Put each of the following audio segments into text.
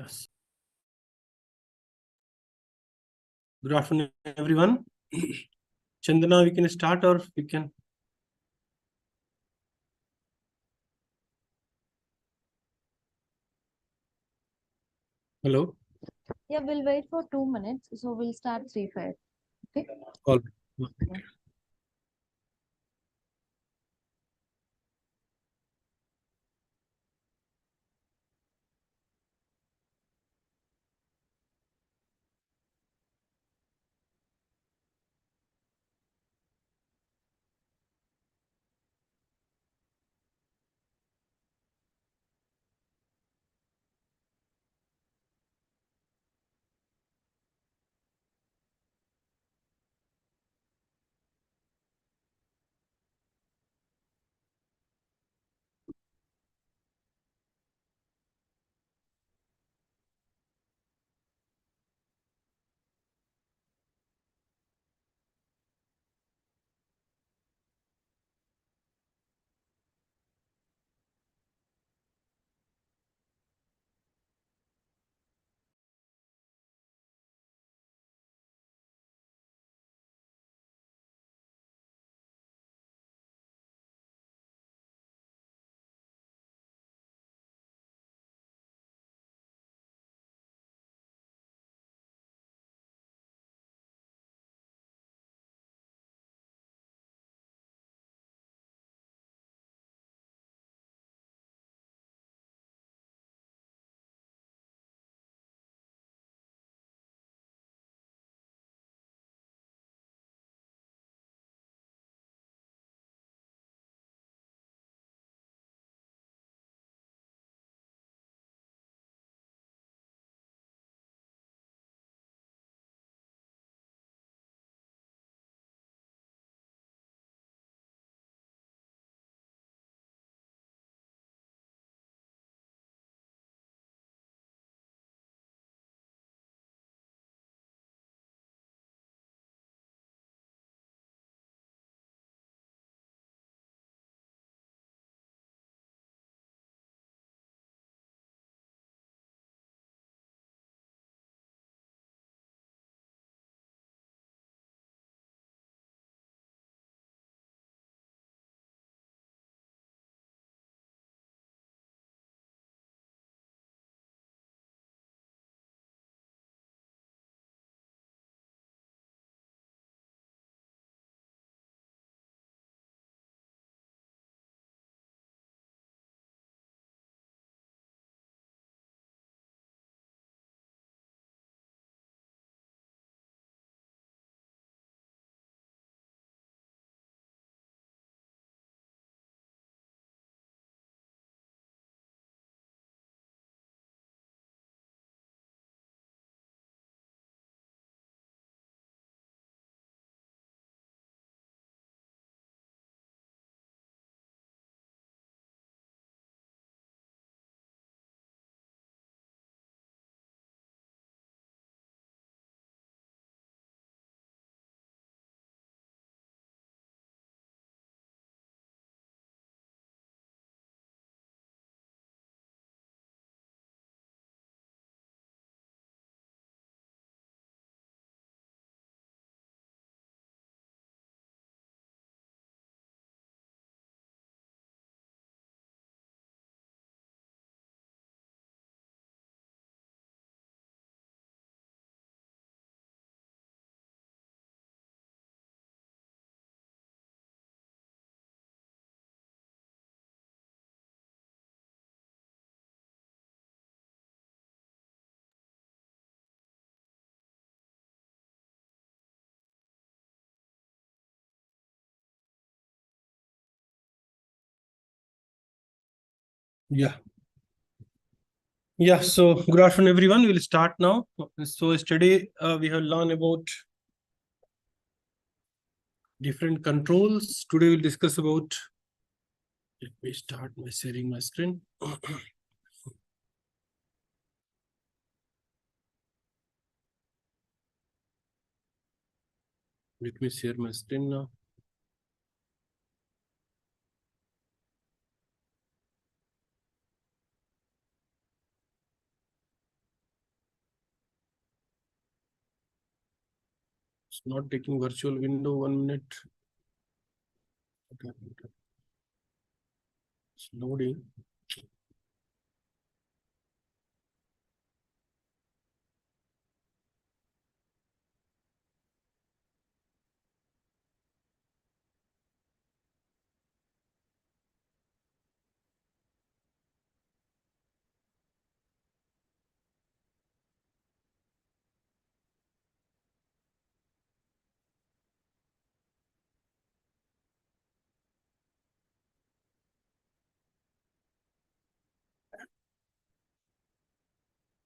Yes. Good afternoon, everyone. Chandana, we can start or we can. Hello. Yeah, we'll wait for 2 minutes. So we'll start 3-5. Okay. All. Yeah. Yeah. So good afternoon, everyone. We'll start now. So yesterday we have learned about different controls. Today we'll discuss about. Let me start by sharing my screen. Let me share my screen now. It's not taking virtual window, 1 minute. Okay. It's loading.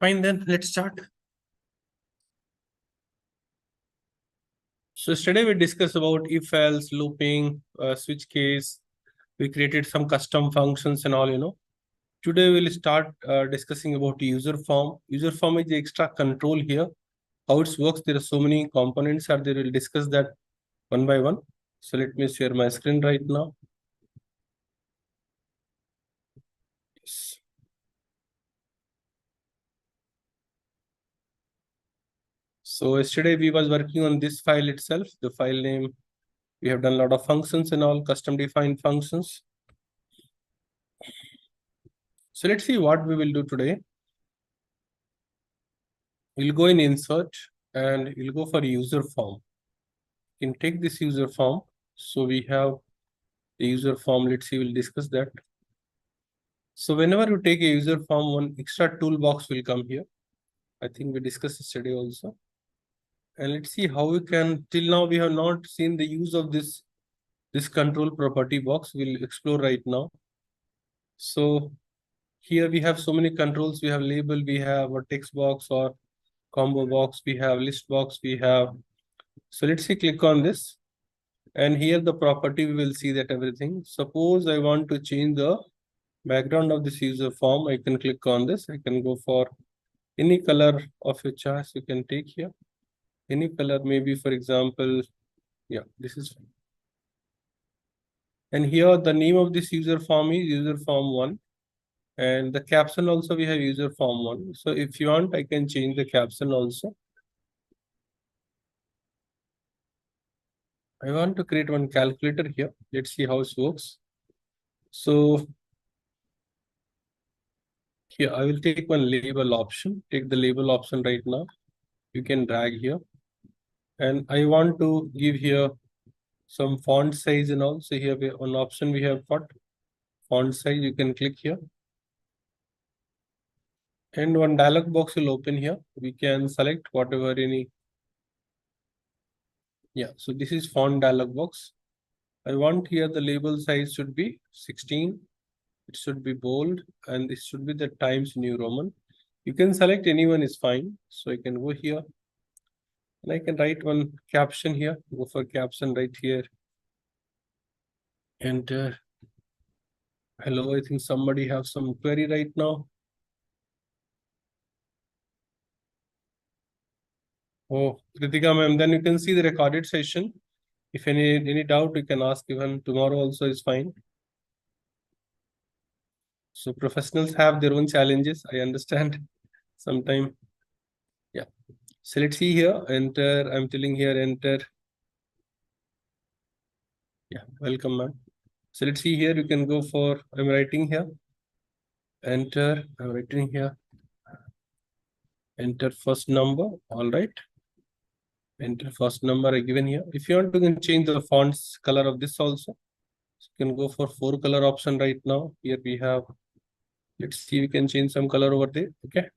Fine, then let's start. So yesterday we discussed about if else, looping, switch case. We created some custom functions and all. Today we'll start discussing about user form. User form is the extra control here. How it works, there are so many components are there. We'll discuss that one by one. So let me share my screen right now. Yes. So yesterday we was working on this file itself, the file name. We have done a lot of functions and all custom defined functions. So let's see what we will do today. We'll go in insert and we'll go for user form. You can take this user form. So we have the user form. Let's see, we'll discuss that. So whenever you take a user form, one extra toolbox will come here. I think we discussed yesterday also. And let's see how we can, till now we have not seen the use of this control property box. We'll explore right now. So here we have so many controls. We have label, we have a text box or combo box, we have list box, we have. So let's see, click on this. And here the property, we will see that everything. Suppose I want to change the background of this user form. I can click on this. I can go for any color of your choice. You can take here. Any color, maybe for example, yeah, this is fine. And here the name of this user form is user form 1. And the caption also we have user form 1. So if you want, I can change the caption also. I want to create one calculator here. Let's see how it works. So here I will take one label option. Take the label option right now. You can drag here. And I want to give here some font size and all. So here we have one option we have got font size. You can click here. And one dialog box will open here. We can select whatever any. Yeah, so this is font dialog box. I want here the label size should be 16. It should be bold and this should be the Times New Roman. You can select anyone is fine. So I can go here and I can write one caption here. Go for caption right here. Enter. Hello, I think somebody have some query right now. Oh, Kritika ma'am, then you can see the recorded session. If any doubt, you can ask even tomorrow also is fine. So professionals have their own challenges. I understand sometime. Yeah. So let's see here. Enter. I'm telling here enter. Yeah. Welcome, ma'am. So let's see here. You can go for. I'm writing here. Enter. I'm writing here. Enter first number. All right. Enter first number I given here. If you want, you can change the fonts color of this also. So you can go for 4 color option right now. Here we have. Let's see. We can change some color over there. Okay.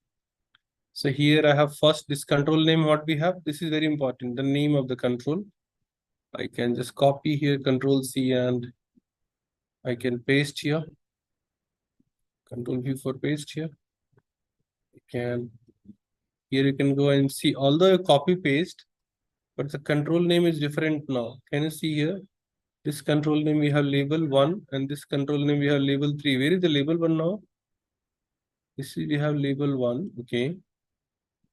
So here I have first this control name, what we have. This is very important, the name of the control. I can just copy here, Control C, and I can paste here. Control V for paste here. Here you can go and see, although you copy paste, but the control name is different now. Can you see here? This control name we have label 1 and this control name we have label 3. Where is the label 1 now? This is we have label 1. Okay.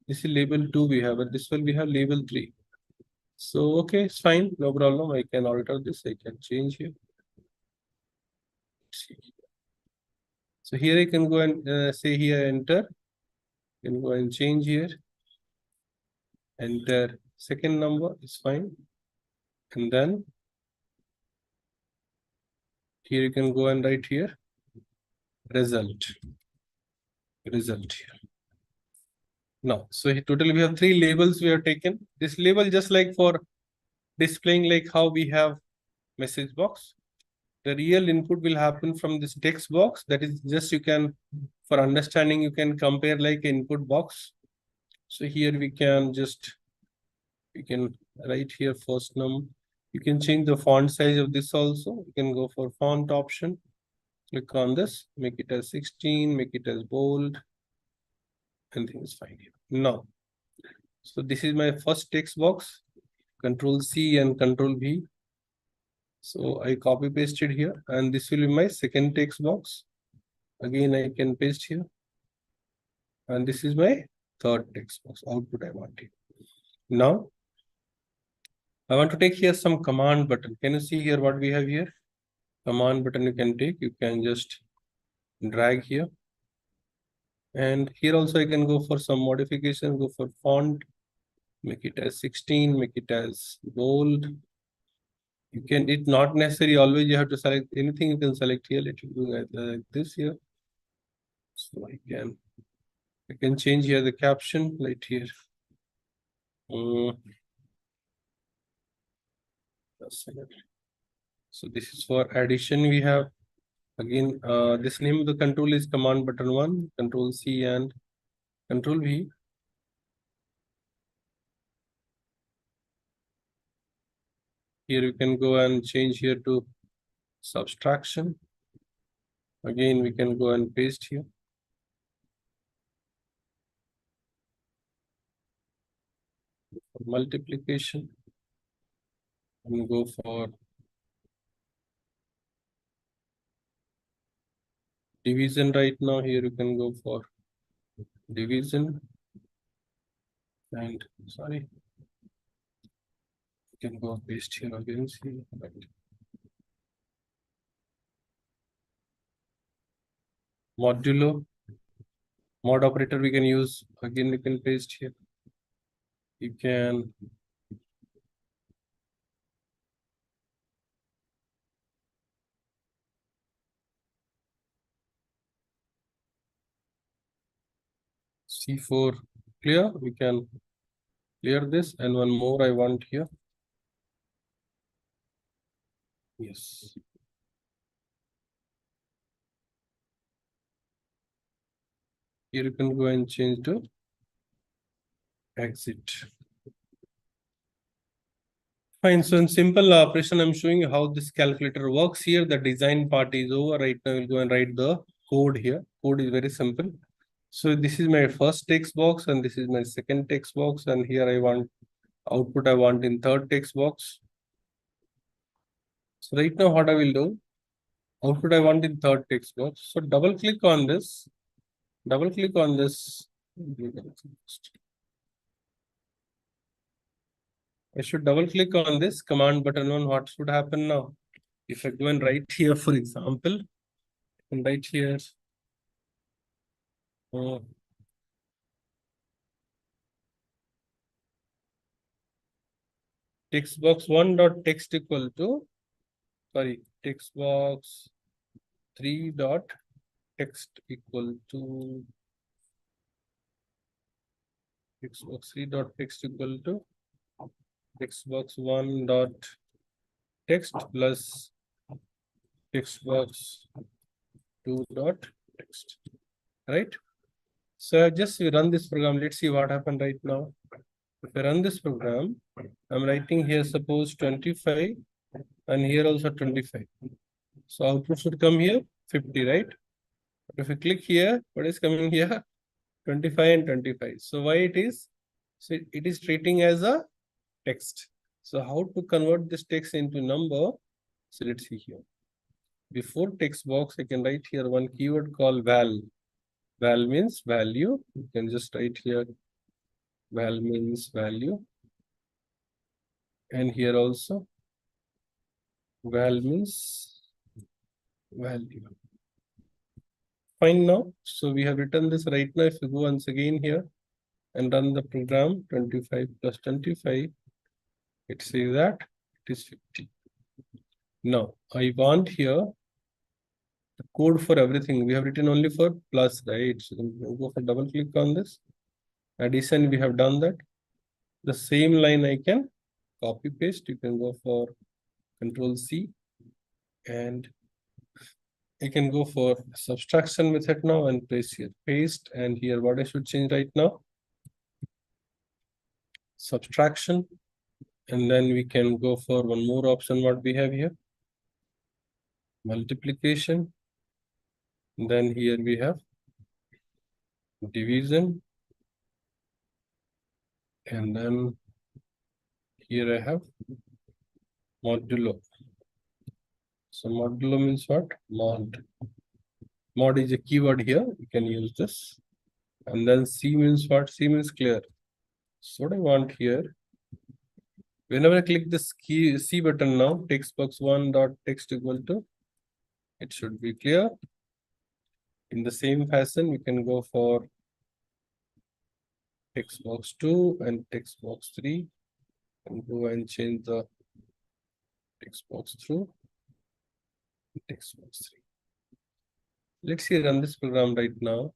This is label 2 we have, but this one we have label 3. So, okay, it's fine. No problem. I can alter this. I can change here. So here I can go and say here enter. You can go and change here. enter second number is fine. And then here you can go and write here result here. Now, so here totally we have 3 labels we have taken. This label just like for displaying like how we have message box. The real input will happen from this text box. That is just you can, for understanding, you can compare like input box. So here we can write here first num. You can change the font size of this also. You can go for font option. Click on this, make it as 16, make it as bold. Everything is fine here. Now, so this is my first text box. Control C and Control V. So I copy pasted here, and this will be my second text box. Again, I can paste here. And this is my third text box output I want here. Now, I want to take here some command button. Can you see here what we have here? Command button you can take. You can just drag here. And here also I can go for some modification, go for font, make it as 16, make it as bold. You can, it's not necessary always you have to select anything, you can select here. Let me do like this here. So I can change here the caption right here. So this is for addition we have. Again, this name of the control is command button 1, Control C and Control V. Here you can go and change here to subtraction. Again, we can go and paste here. For multiplication, and go for division right now. Here you can go for division. And sorry, you can go paste here again. See, right. Modulo, mod operator we can use. Again, we can paste here. You can C4 clear. We can clear this, and one more I want here. Yes. Here you can go and change to exit. Fine. So in simple operation, I'm showing you how this calculator works here. The design part is over. Right now, we'll go and write the code here. Code is very simple. So this is my first text box, and this is my second text box. And here I want output I want in third text box. So right now, what I will do, output I want in third text box. So double click on this. Double click on this. I should double click on this command button on what should happen now. If I go and write here, for example, and write here text box 1 dot text equal to, sorry, text box 3 dot text equal to text box 3 dot text equal to text box 1 dot text plus text box 2 dot text, right? So just we run this program. Let's see what happened right now. If I run this program, I'm writing here suppose 25 and here also 25. So output should come here 50, right? But if you click here, what is coming here? 25 and 25. So why it is? So it is treating as a text. So how to convert this text into number? So let's see here. Before text box, I can write here one keyword called val. Val means value. You can just write here val means value. And here also val means value. Fine now. So we have written this right now. If you go once again here, and run the program. 25 plus 25, it says that it is 50. Now I want here the code for everything. We have written only for plus, right? So we'll go for double click on this. Addition, we have done that. The same line I can copy paste. You can go for Control C, and I can go for subtraction method now and place here paste, and here what I should change right now, subtraction, and then we can go for one more option what we have here, multiplication. Then here we have division, and then here I have modulo. So modulo means what? Mod. Mod is a keyword here. You can use this. And then C means what? C means clear. So what I want here, whenever I click this key C button now, text box 1 dot text equal to, it should be clear. In the same fashion, we can go for text box 2 and text box 3, and go and change the text box through text box 3. Let's see, run this program right now.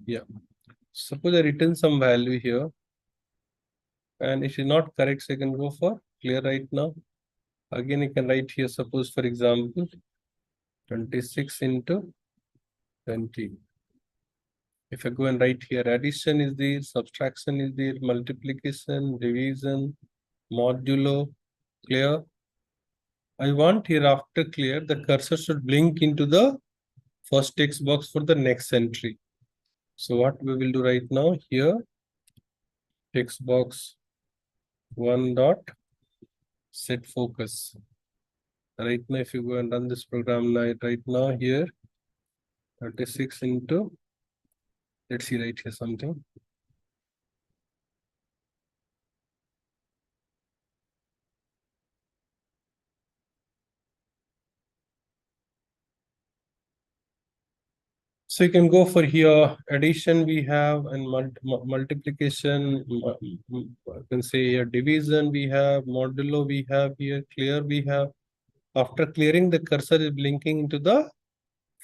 Yeah. Suppose I written some value here, and it is not correct, so I can go for clear right now. Again, I can write here, suppose for example, 26 into 20. If I go and write here, addition is there, subtraction is there, multiplication, division, modulo, clear. I want here after clear, the cursor should blink into the first text box for the next entry. So what we will do right now here, text box 1 dot set focus. Right now, if you go and run this program right now here, 36 into, let's see right here something. So you can go for here, addition we have, and multiplication, you can say here division we have, modulo we have here, clear we have. After clearing, the cursor is blinking into the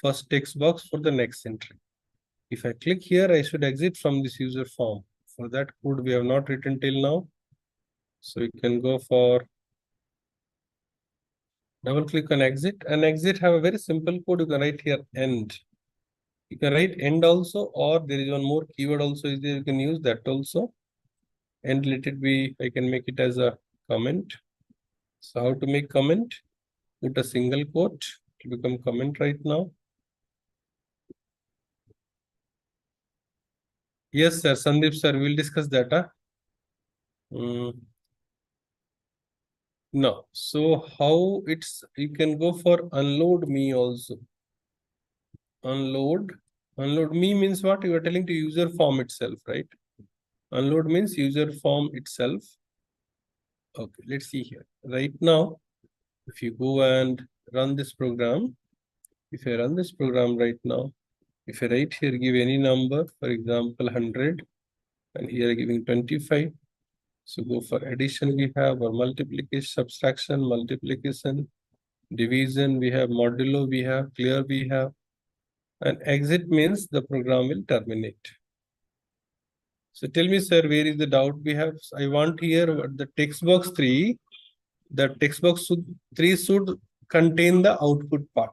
first text box for the next entry. If I click here, I should exit from this user form. For that code we have not written till now. So you can go for double click on exit, and exit have a very simple code. You can write here end. You can write end also, or there is one more keyword also is there. You can use that also. And let it be, I can make it as a comment. So how to make comment? Put a single quote to become comment right now. Yes, sir. Sandeep, sir, we'll discuss that. No. So how it's, you can go for unload me also. Unload me means what? You are telling to user form itself, right? Unload means user form itself. Okay, let's see here. Right now, if you go and run this program, if I run this program right now, if I write here, give any number, for example, 100, and here giving 25. So go for addition we have, or multiplication, subtraction, multiplication, division we have, modulo we have, clear we have, and exit means the program will terminate. So tell me, sir, where is the doubt we have? I want here the text box 3. The text box 3 should contain the output part.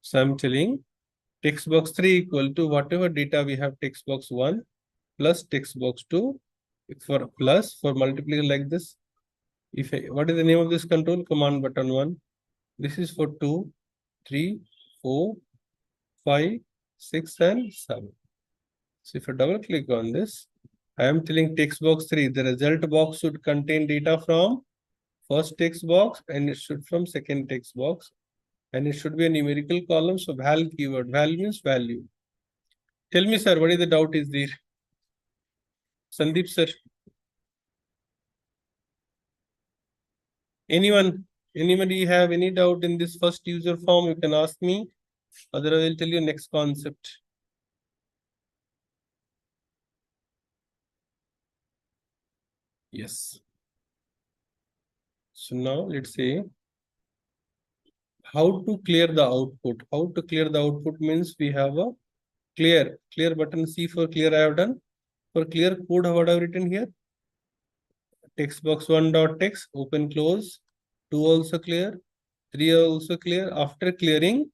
So I'm telling text box 3 equal to whatever data we have text box 1 plus text box 2 for plus for multiplication like this. If I, what is the name of this control? Command button 1. This is for 2, 3, 4, 5, 6, and 7. So if I double click on this, I am telling text box 3, the result box should contain data from first text box, and it should from second text box, and it should be a numerical column. So val keyword, val means value. Tell me, sir, what is the doubt is there? Sandeep, sir. Anyone? Anybody have any doubt in this first user form? You can ask me. Otherwise, I'll tell you next concept. Yes. So now let's say how to clear the output. How to clear the output means we have a clear button. C for clear I have done. For clear code, what I have written here? Text box 1 dot text, open close, 2 also clear, 3 also clear. After clearing,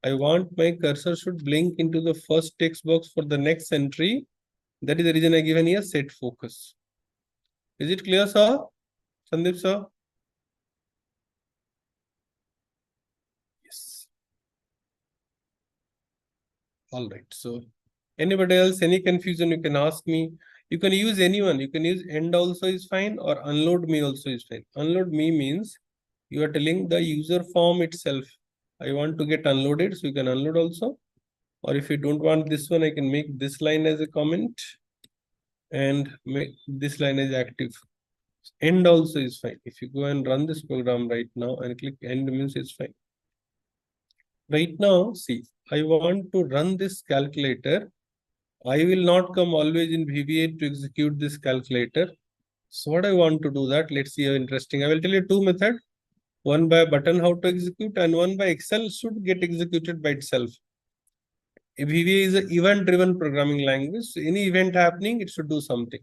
I want my cursor should blink into the first text box for the next entry. That is the reason I given here set focus. Is it clear, sir? Sandeep, sir? Yes. All right. So anybody else, any confusion, you can ask me. You can use anyone. You can use end also is fine, or unload me also is fine. Unload me means you are telling the user form itself, I want to get unloaded, so you can unload also. Or if you don't want this one, I can make this line as a comment and make this line as active. End also is fine. If you go and run this program right now and click end means it's fine. Right now, see, I want to run this calculator. I will not come always in VBA to execute this calculator. So what I want to do that, let's see how interesting. I will tell you two methods. One by button how to execute and one by Excel should get executed by itself. VBA is an event-driven programming language. So any event happening, it should do something.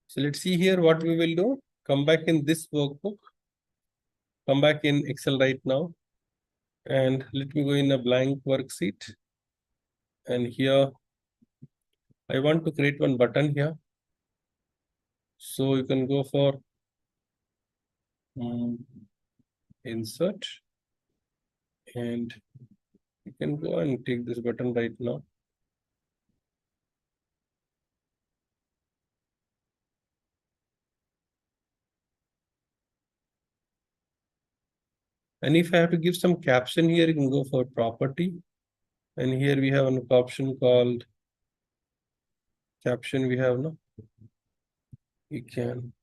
So let's see here what we will do. Come back in this workbook. Come back in Excel right now. And let me go in a blank worksheet. And here, I want to create one button here. So you can go for insert. And you can go and take this button right now. And if I have to give some caption here, you can go for property. And here we have an option called caption. We have no. We can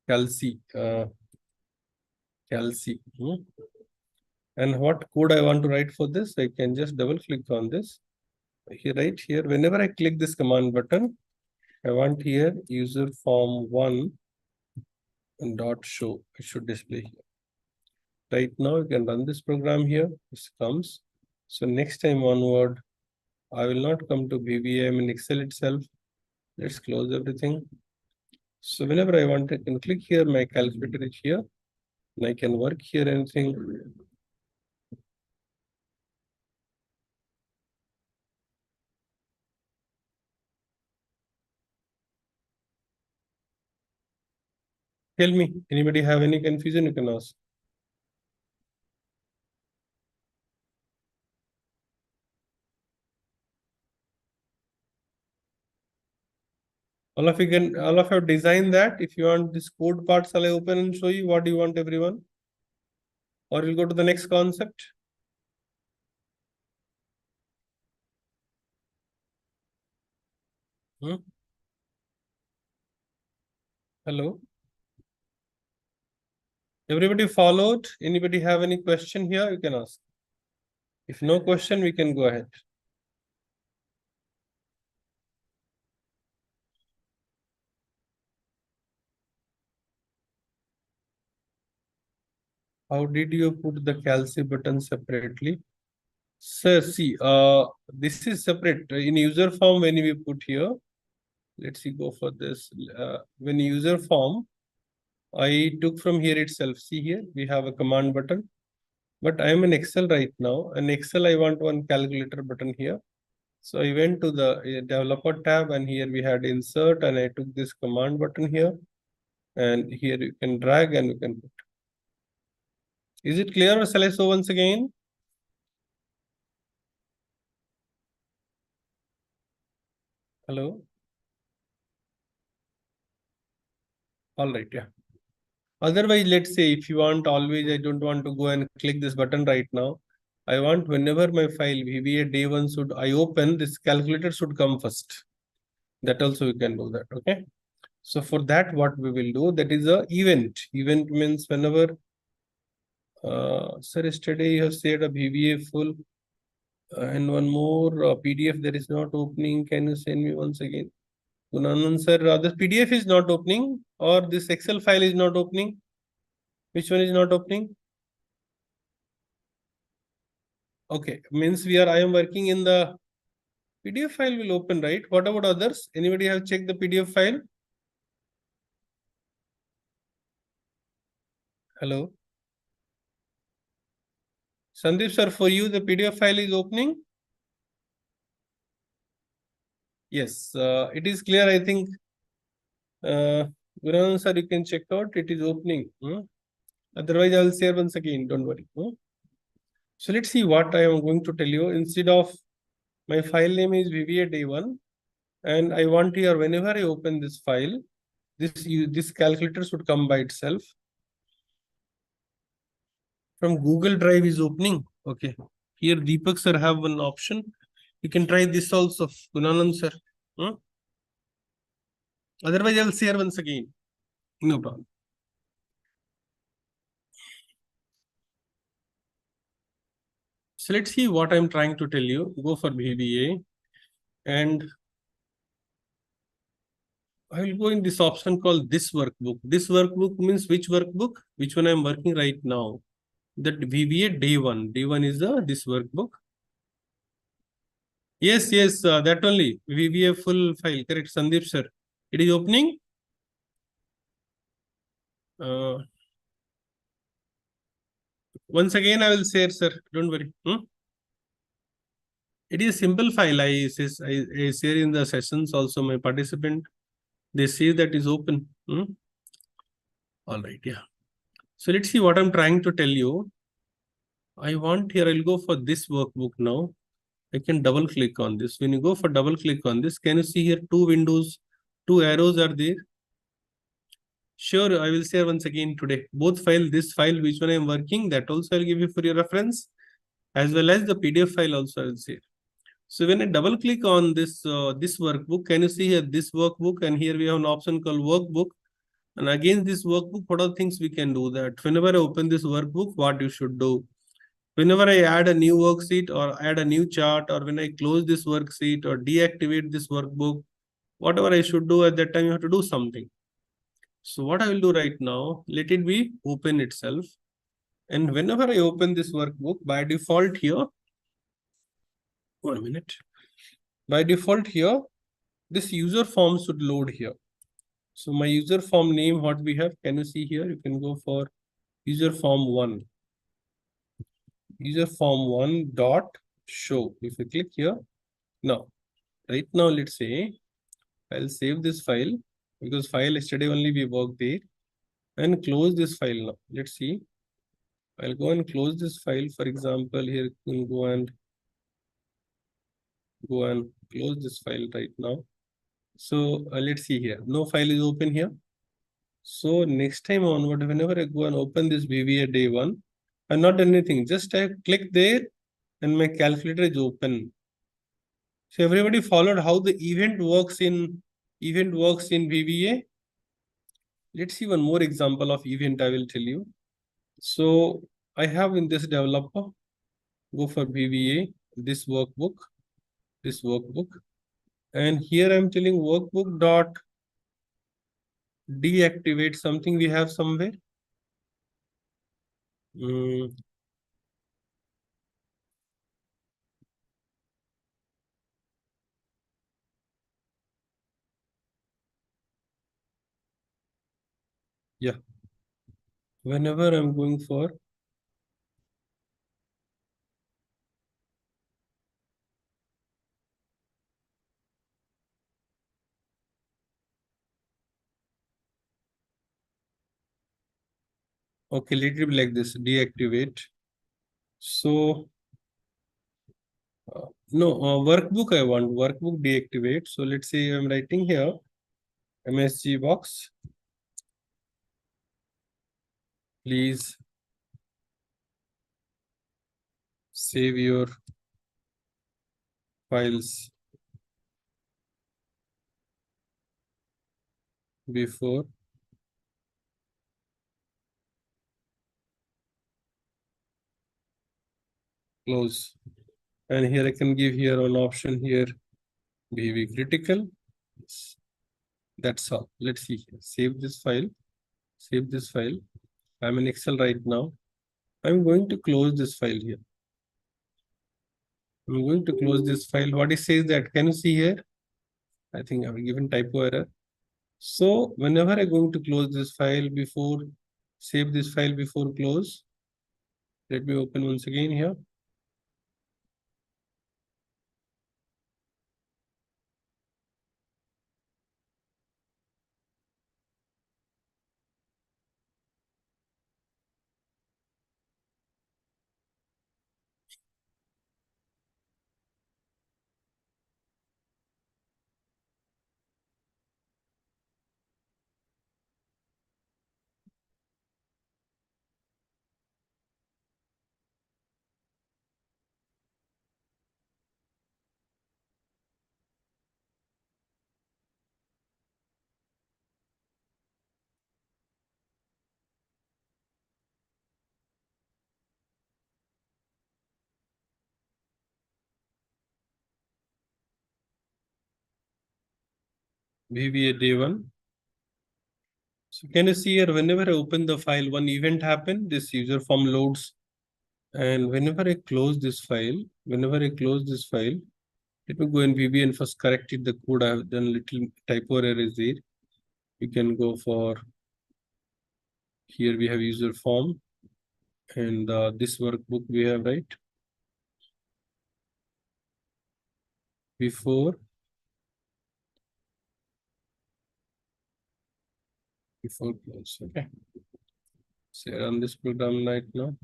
Calci. And what code I want to write for this? I can just double click on this. Here, right here. Whenever I click this command button, I want here user form 1 and dot show. It should display here. Right now, you can run this program here. This comes. So next time onward, I will not come to VBA in Excel itself. Let's close everything. So whenever I want, I can click here. My calculator is here, and I can work here anything. Tell me, anybody have any confusion? You can ask. All of you have designed that. If you want this code part, shall I open and show you what do you want, everyone? Or we'll go to the next concept. Hello. Everybody followed? Anybody have any question here? You can ask. If no question, we can go ahead. How did you put the Calci button separately? Sir, see, this is separate. In user form, when we put here, let's see, go for this. When user form, I took from here itself. See here, we have a command button. But I am in Excel right now. In Excel, I want one calculator button here. So I went to the developer tab and here we had insert and I took this command button here. And here you can drag and you can put. Is it clear or shall I show once again? Hello? All right, yeah. Otherwise, let's say if you want always, I don't want to go and click this button right now. I want whenever my file VBA day one should I open, this calculator should come first. That also we can do that, okay? So for that, what we will do, that is a event. Event means whenever, sir, yesterday you have said a VBA full and one more PDF that is not opening. Can you send me once again? Gunanand sir, the PDF is not opening or this Excel file is not opening. Which one is not opening? Okay, means I am working in the PDF file will open, right? What about others? Anybody have checked the PDF file? Hello. Sandeep sir, for you the PDF file is opening? Yes, it is clear. I think, Gunanand sir, you can check out. It is opening. Otherwise, I will share once again. Don't worry. So let's see what I am going to tell you. Instead of my file name is VBA day 1, and I want here whenever I open this file, this calculator should come by itself. From Google Drive is opening. Okay. Here Deepak sir have one option. You can try this also, Gunanand sir. Otherwise, I will share once again. No problem. So let's see what I'm trying to tell you. Go for VBA and I will go in this option called this workbook. This workbook means which workbook? Which one I'm working right now? That VBA day 1. Day 1 is this workbook. Yes, that only. VBA full file. Correct, Sandeep sir. It is opening. Once again, I will share, sir. Don't worry. It is a simple file. I share in the sessions also. My participant, they see that is open. All right, yeah. So let's see what I'm trying to tell you. I want here, I'll go for this workbook now. I can double click on this. When you go for double click on this, can you see here two windows, two arrows are there? Sure, I will share once again today. Both file, this file, which one I am working, that also I'll give you for your reference, as well as the PDF file also I will share. So when I double click on this this workbook, can you see here this workbook, and here we have an option called workbook. And against this workbook, what are things we can do? That whenever I open this workbook, what you should do? Whenever I add a new worksheet or add a new chart, or when I close this worksheet or deactivate this workbook, whatever I should do at that time, you have to do something. So what I will do right now, let it be open itself. And whenever I open this workbook, by default here, 1 minute. By default here, this user form should load here. So my user form name, what we have, can you see here? You can go for user form 1. User form 1 dot show. If you click here, now, right now, let's say, I'll save this file because file yesterday only we worked there, and close this file now. Let's see. I'll go and close this file. For example, here you can go and close this file right now. So let's see here. No file is open here. So next time onward, whenever I go and open this VBA day 1, I'm not done anything. Just I click there and my calculator is open. So everybody followed how the event works in VBA. Let's see one more example of event I will tell you. So I have in this developer, go for VBA, this workbook, and here I'm telling workbook dot deactivate something we have somewhere. Yeah. Whenever I'm going for okay, let it be like this, deactivate. So no, workbook I want, workbook deactivate. So let's say I'm writing here, MSG box. Please save your files before close. And here I can give here an option here, BV critical. That's all. Let's see here. Save this file. Save this file. I'm in Excel right now. I'm going to close this file here. I'm going to close this file. What it says that, can you see here? I think I've given typo error. So whenever I'm going to close this file before, save this file before close, let me open once again here. VBA day 1. So can you see here, whenever I open the file, one event happen, this user form loads. And whenever I close this file, let me go in VBA and first correct it. The code I have done little typo error is there. You can go for, here we have user form and this workbook we have, right? Before close, okay. So run this program right now.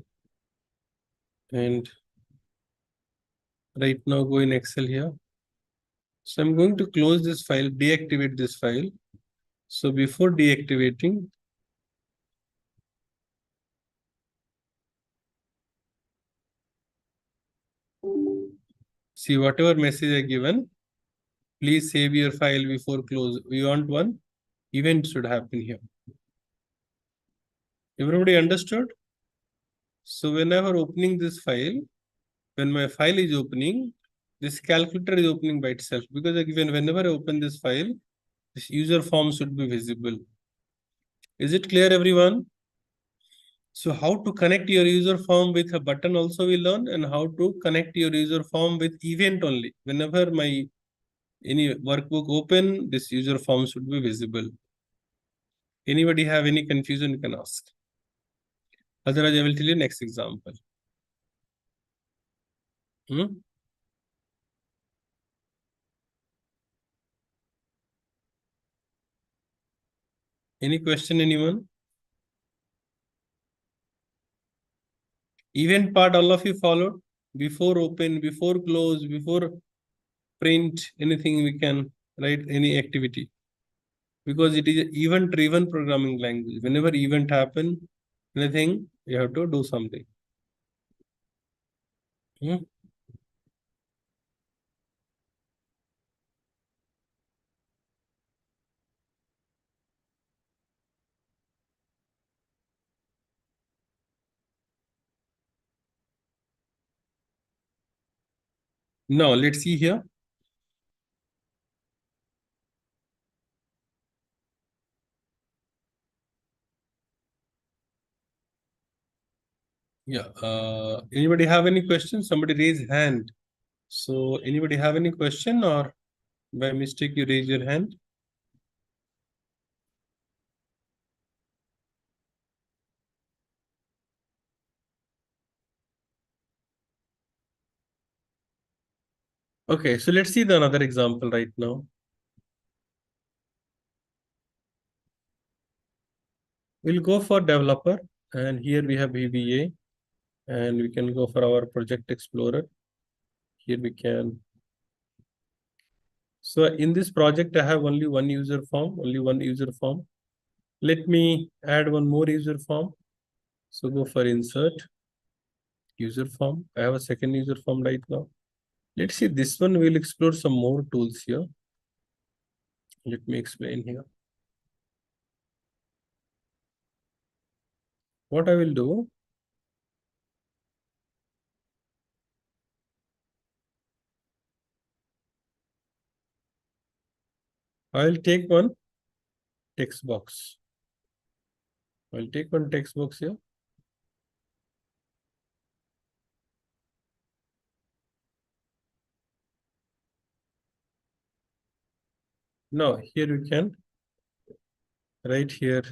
And right now go in Excel here. So I'm going to close this file, deactivate this file. So before deactivating, see whatever message I given, please save your file before close. We want one event should happen here. Everybody understood? So whenever opening this file, when my file is opening, this calculator is opening by itself, because again, whenever I open this file, this user form should be visible. Is it clear, everyone? So how to connect your user form with a button also we learn, and how to connect your user form with event only. Whenever my any workbook open, this user form should be visible. Anybody have any confusion, you can ask. Otherwise, I will tell you next example. Any question, anyone? Event part, all of you followed? Before open, before close, before print, anything we can write, any activity. Because it is an event-driven programming language. Whenever event happen, anything, you have to do something. Now, let's see here. Yeah. Anybody have any questions? Somebody raise hand. So anybody have any question, or by mistake you raise your hand? Okay, so let's see the another example right now. We'll go for developer, and here we have VBA, and we can go for our project explorer. Here we can. So in this project, I have only one user form, Let me add one more user form. So go for insert, user form. I have a second user form right now. Let's see this one. We'll explore some more tools here. Let me explain here. What I will do, I'll take one text box. I'll take one text box here. Now here you can write here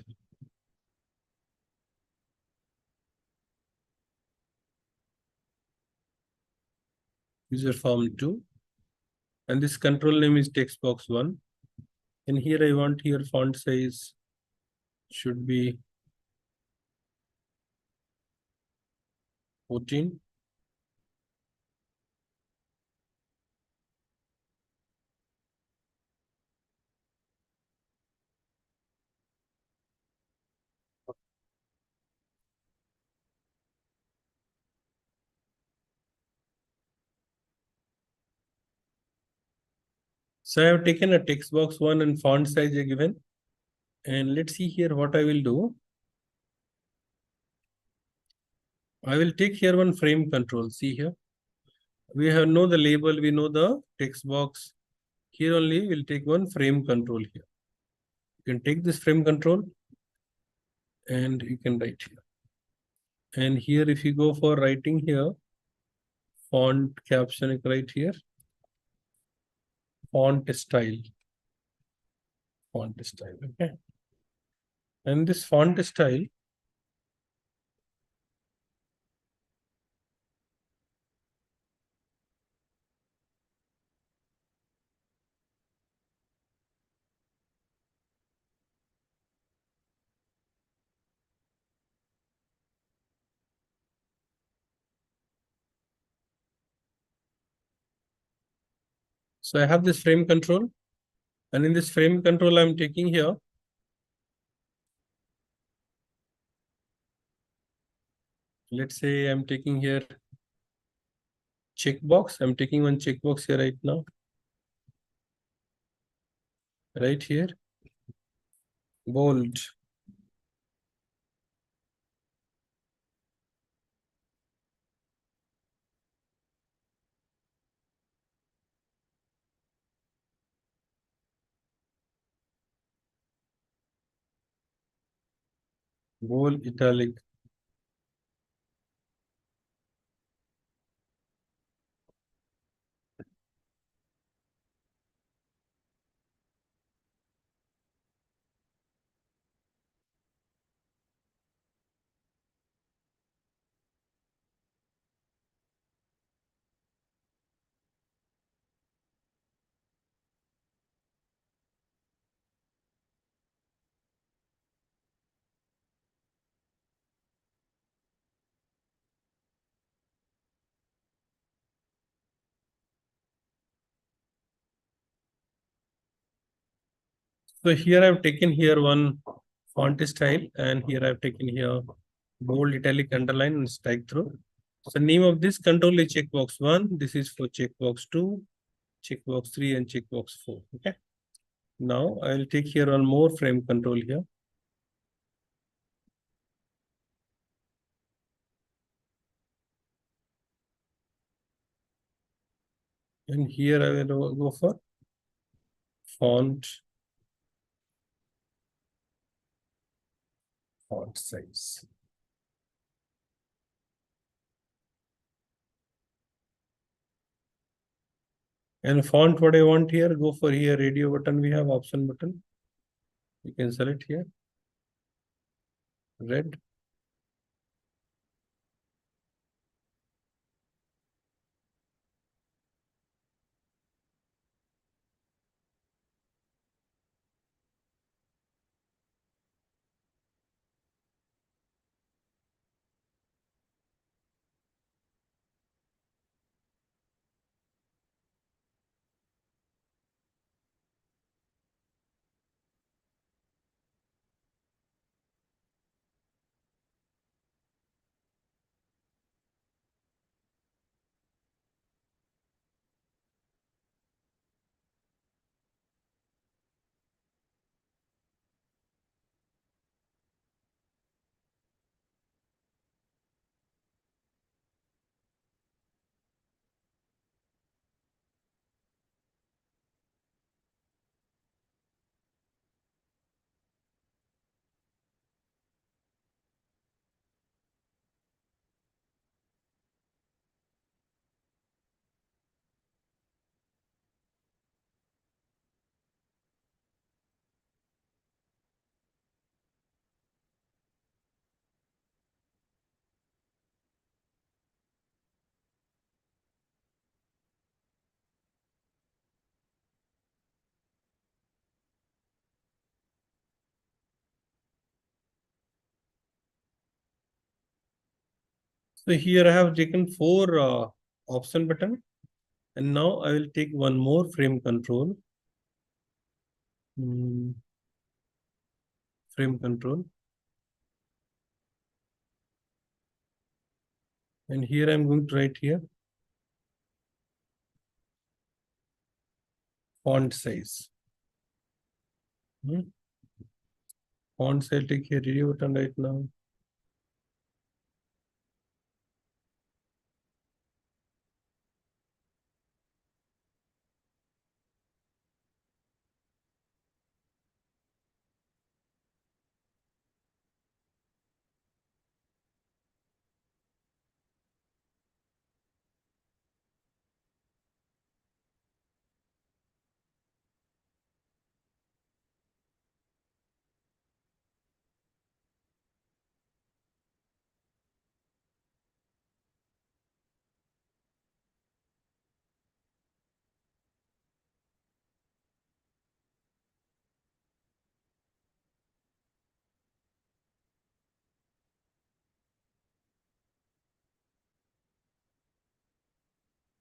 user form 2, and this control name is text box 1. And here I want here font size should be 14. So I have taken a text box 1 and font size given. And let's see here what I will do. I will take here one frame control. See here. We have know the label, we know the text box. Here only we'll take one frame control here. You can take this frame control and you can write here. And here if you go for writing here, font caption right here, font style, okay. And this font style, so I have this frame control, and in this frame control I'm taking here let's say I'm taking here checkbox. I'm taking one checkbox here right now. Right here, bold. Bold italic. So here I've taken here one font style, and here I've taken here bold, italic, underline, and strike through. So name of this control is checkbox 1. This is for checkbox 2, checkbox 3, and checkbox 4. Okay. Now I'll take here one more frame control here. And here I will go for font size. And font what I want here, go for here radio button, we have option button. You can select here. Red. So here I have taken four option button, and now I will take one more frame control. Frame control. And here I'm going to write here font size. Font size, I'll take here review button right now.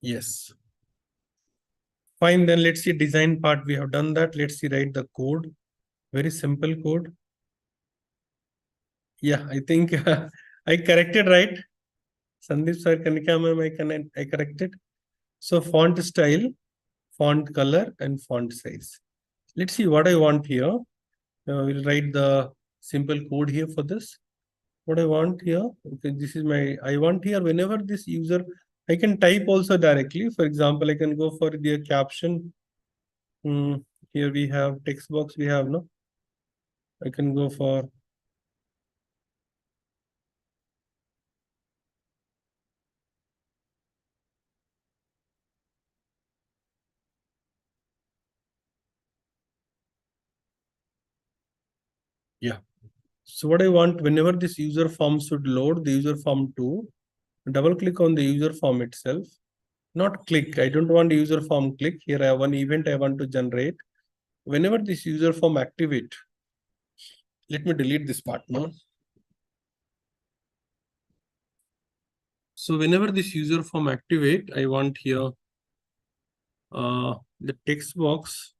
Yes. Fine, then let's see design part. We have done that. Let's see write the code. Very simple code. Yeah, I think I corrected, right? Sandeep sir, Kanika ma'am, I corrected. So font style, font color, and font size. Let's see what I want here. We'll write the simple code here for this. What I want here, okay, this is my, I want here whenever this user, I can type also directly. For example, I can go for the caption. Here we have text box, we have, no? I can go for yeah. So what I want, whenever this user form should load, the user form 2, double click on the user form itself. Not click. I don't want user form click. Here I have one event I want to generate. Whenever this user form activate, let me delete this part now. So whenever this user form activate, I want here the text box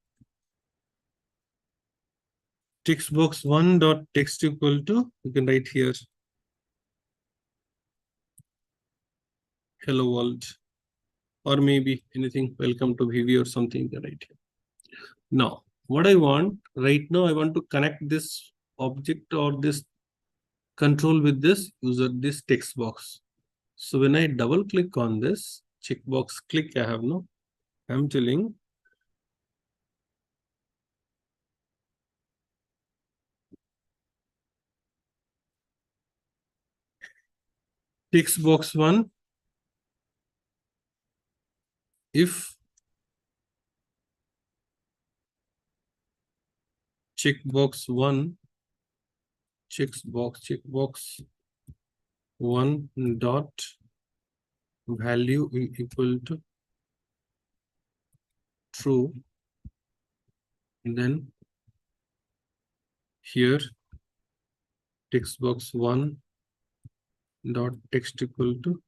1 dot text equal to, you can write here hello world, or maybe anything, welcome to VV or something, you can write here. Now what I want right now, I want to connect this object or this control with this user, this text box. So when I double click on this checkbox click, I have no, I'm telling text box 1, if checkbox 1 checkbox 1 dot value equal to true, then here text box 1 dot text equal to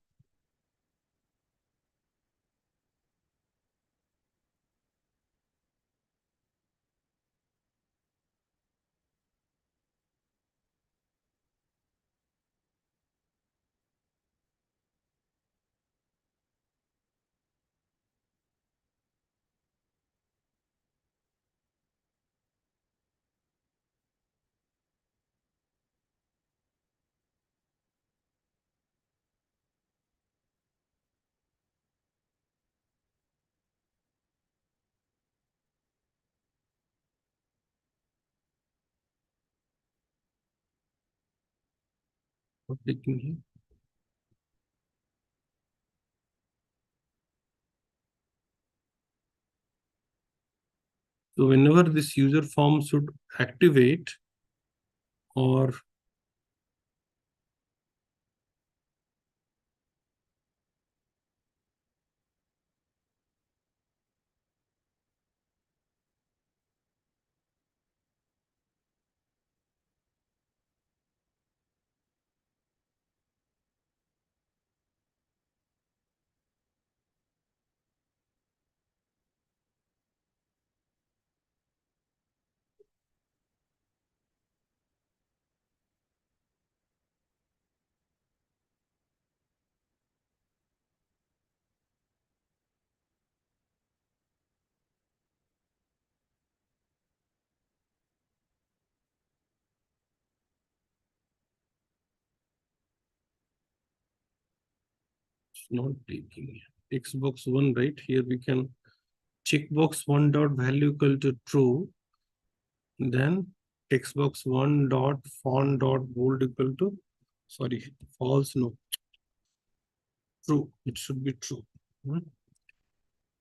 clicking here. So whenever this user form should activate or not taking text box 1, right? Here we can check box 1 dot value equal to true. Then text box 1 dot font dot bold equal to, sorry, false, no, true. It should be true.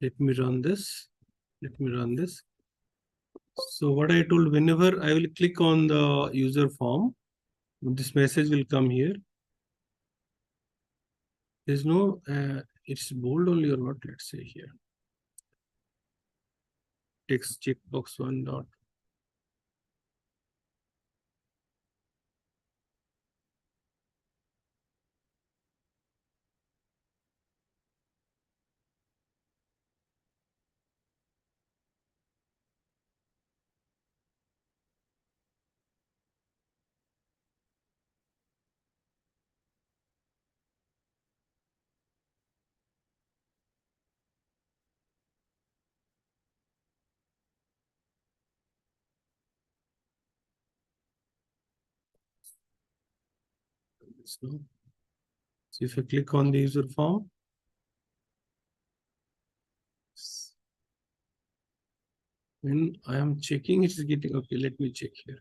Let me run this. Let me run this. So what I told, whenever I will click on the user form, this message will come here. There's no, it's bold only or not, let's say here. Text checkbox 1 dot. So if I click on the user form, when I am checking, it's getting, okay, let me check here.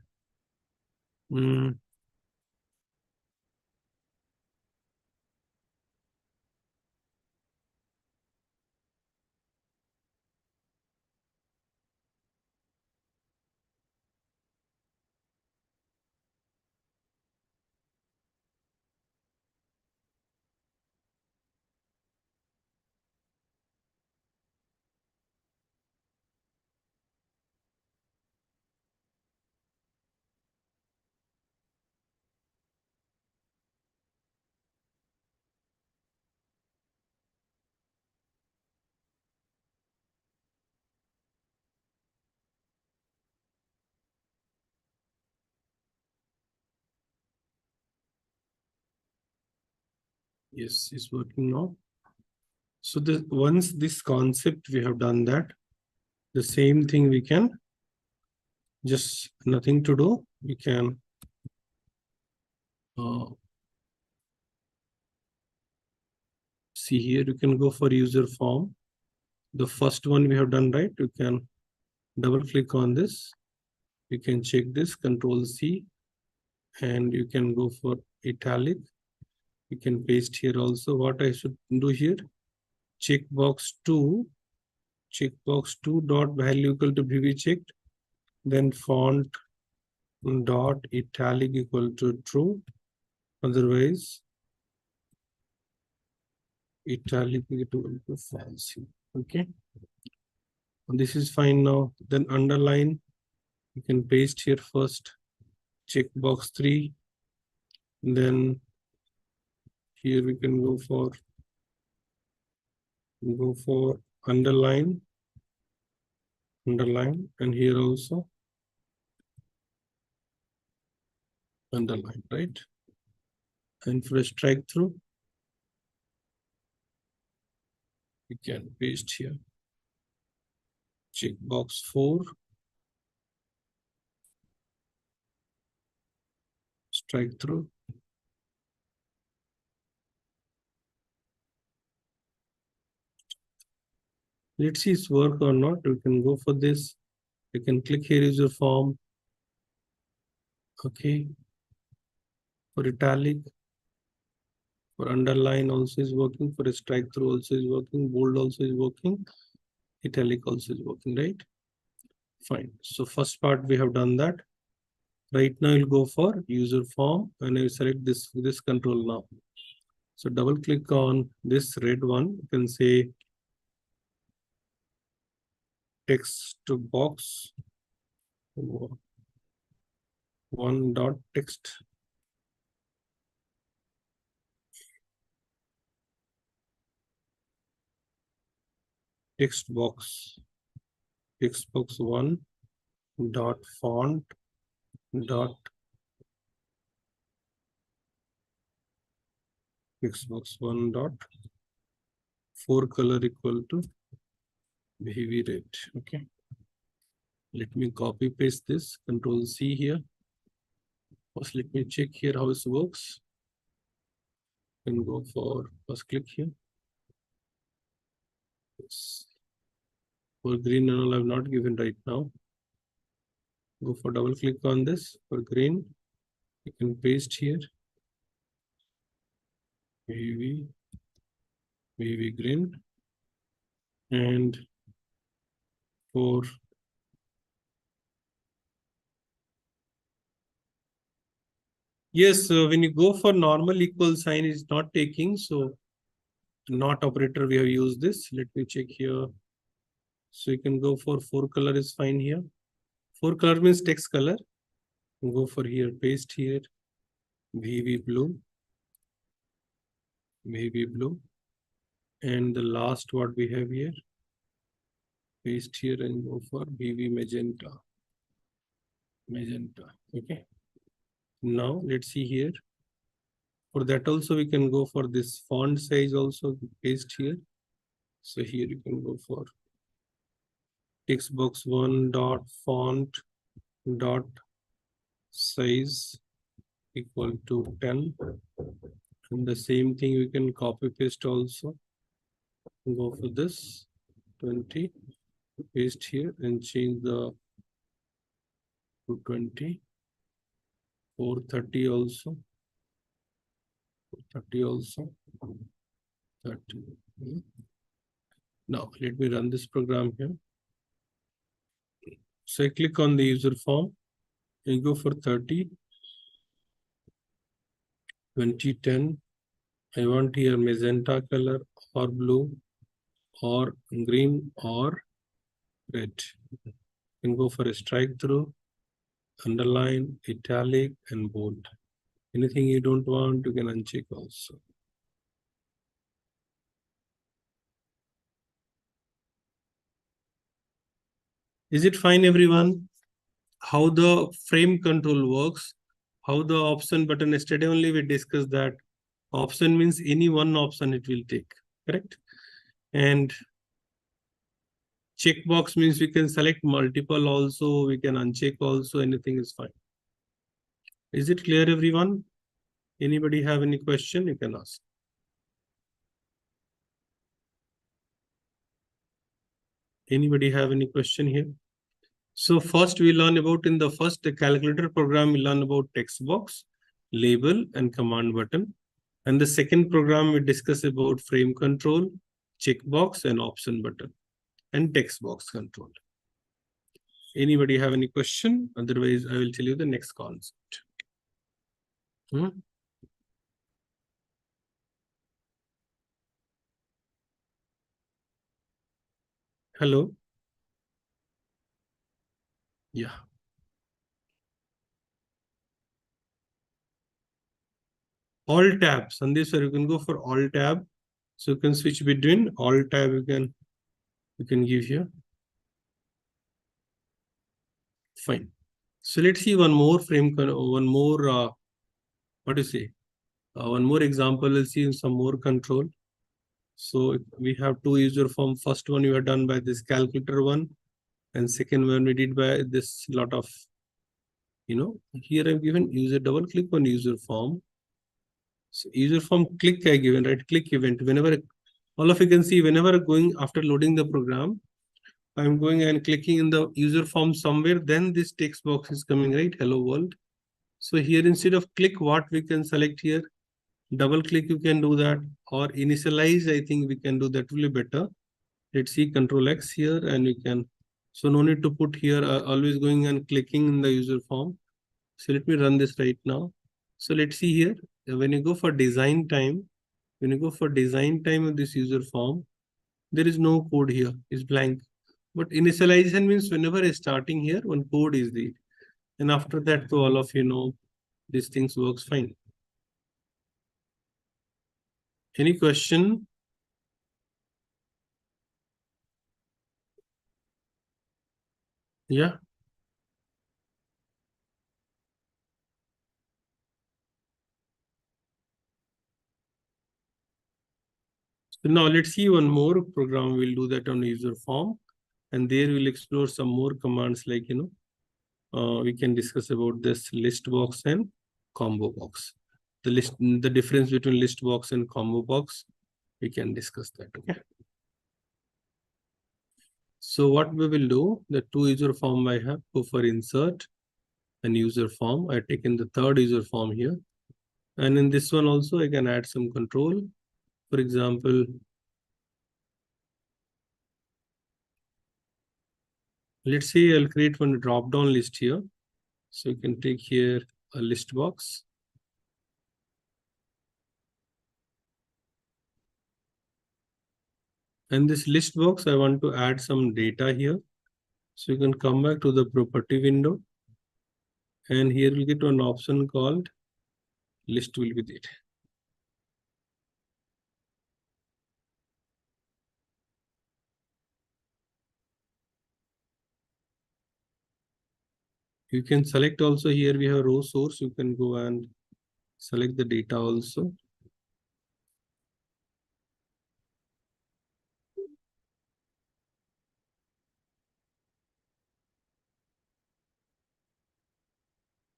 Yes, it's working now. So once this concept we have done that, the same thing we can, just nothing to do. We can see here, you can go for user form. The first one we have done, right? You can double click on this. You can check this, Control C, and you can go for italic. You can paste here also. What I should do here, checkbox 2 dot value equal to be checked, then font dot italic equal to true, otherwise italic equal to false. Okay, and this is fine now. Then underline, you can paste here first, checkbox 3, then here we can go for underline, and here also underline, right? And for a strike through, we can paste here checkbox 4, strike through. Let's see it's work or not. We can go for this. You can click here user form. Okay. For italic, for underline also is working, for a strike through also is working, bold also is working, italic also is working, right? Fine. So first part we have done that. Right now you'll go for user form and I will select this control now. So double click on this red one. You can say text box 1 dot text. Text box 1 dot font dot text box 1 dot 4 color equal to heavy red. Okay, let me copy paste this, Control C here. First let me check here how this works. Can go for first click here, Yes. For green and all, I've not given right now. Go for double click on this for green. You can paste here. VV green. And for yes, when you go for normal equal sign, it's not taking. So not operator, we have used this. Let me check here. So you can go for 4 color is fine here. 4 color means text color. Go for here, paste here. VV blue. And the last what we have here, paste here and go for VV magenta. Okay. Now let's see here. For that also we can go for this font size also, paste here. So here you can go for text box 1 dot font dot size equal to 10. And the same thing we can copy paste also. Go for this 20, paste here and change the to 20. 430 also. 30 also. 30. Now let me run this program here. So I click on the user form. I go for 30. 2010. I want here magenta color or blue or green or red. You can go for a strike through, underline, italic, and bold. Anything you don't want, you can uncheck also. Is it fine, everyone? How the frame control works, how the option button, yesterday only we discussed that option means any one option it will take, correct? And checkbox means we can select multiple also, we can uncheck also, anything is fine. Is it clear, everyone? Anybody have any question, you can ask. Anybody have any question here? So first we learn about in the first calculator program, we learn about text box, label and command button. And the second program we discuss about frame control, checkbox and option button and text box control. Anybody have any question? Otherwise, I will tell you the next concept. Hello? Yeah. Alt tab. Sandesh sir, you can go for Alt tab. So you can switch between Alt tab. You can give here. Fine. So let's see one more frame. One more. What do you say? One more example. Let's see some more control. So we have two user form. First one we are done by this calculator one, and second one we did by this lot of. Here I've given user double click on user form. So user form click I given, right click event. Whenever all of you can see, whenever going after loading the program, I'm going and clicking in the user form somewhere, then this text box is coming, right? Hello world. So here instead of click, what we can select here, double click, you can do that, or initialize, I think we can do that will be better. Let's see Control X here and we can, so no need to put here, always going and clicking in the user form. So let me run this right now. So let's see here, when you go for design time, of this user form, there is no code here, it's blank. But initialization means whenever it's starting here, one code is there. And after that, so all of you know, these things works fine. Any question? Yeah. So now let's see one more program. We'll do that on user form. And there we'll explore some more commands like, we can discuss about this list box and combo box. The difference between list box and combo box, we can discuss that. Okay. So what we will do, the two user form I have, go for insert and user form. I taken the third user form here. And in this one also, I can add some control. For example, let's say I'll create one drop down list here. So you can take here a list box. And this list box, I want to add some data here. So you can come back to the property window. And here we'll get one option called list will be there. You can select also here we have row source. You can go and select the data also.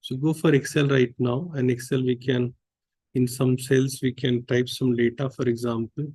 So go for Excel right now, and Excel we can, in some cells, we can type some data, for example.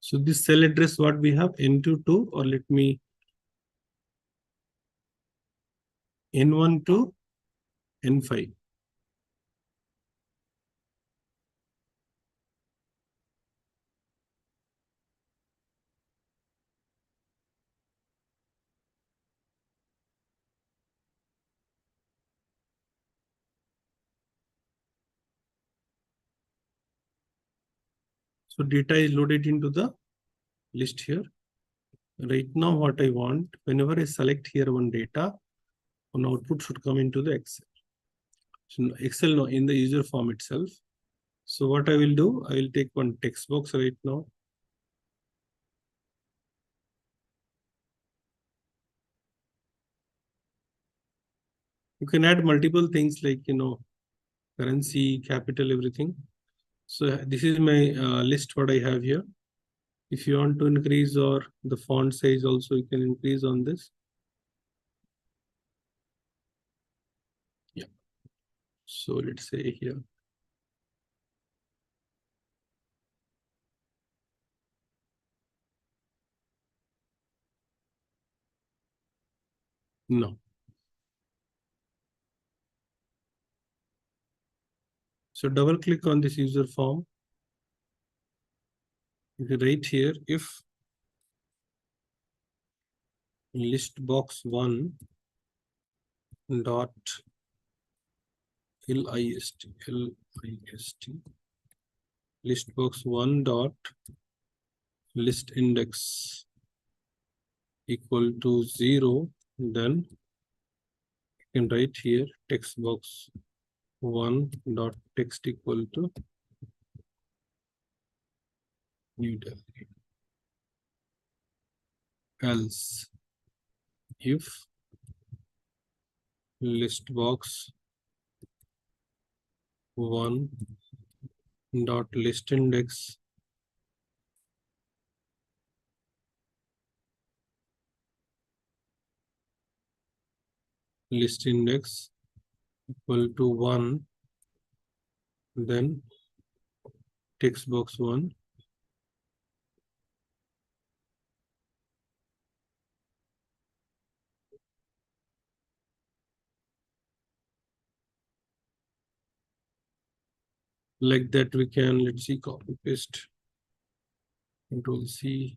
So this cell address, what we have, N22, or let me N1 to N5. So data is loaded into the list here. Right now, what I want, whenever I select here one data, one output should come into the Excel. So Excel no, in the user form itself. So what I will do, I will take one text box right now. You can add multiple things like, currency, capital, everything. So this is my list, what I have here. If you want to increase or the font size also, you can increase on this. Yeah. So let's say here. No. So double click on this user form. You can write here if list box one dot list list box one dot list index equal to 0, then you can write here text box one dot text equal to New Delhi. Else if list box one dot list index equal to 1, then text box 1 like that. We can, let's see, copy paste, Control C.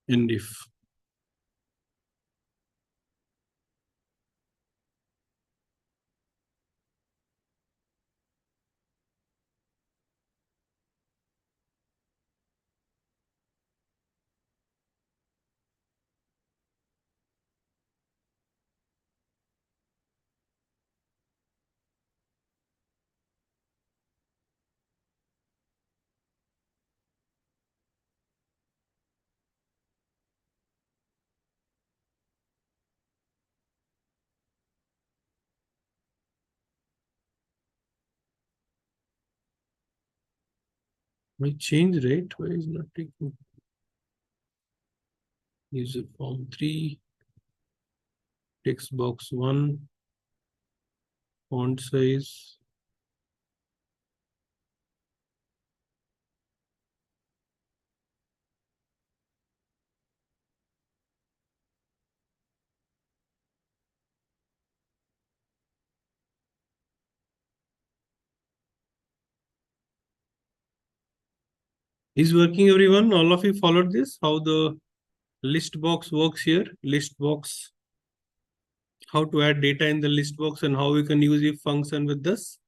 and if. My change rate, why is not taking? User form 3, text box 1, font size. Is working, everyone? All of you followed this? How the list box works here? List box. How to add data in the list box and how we can use if function with this?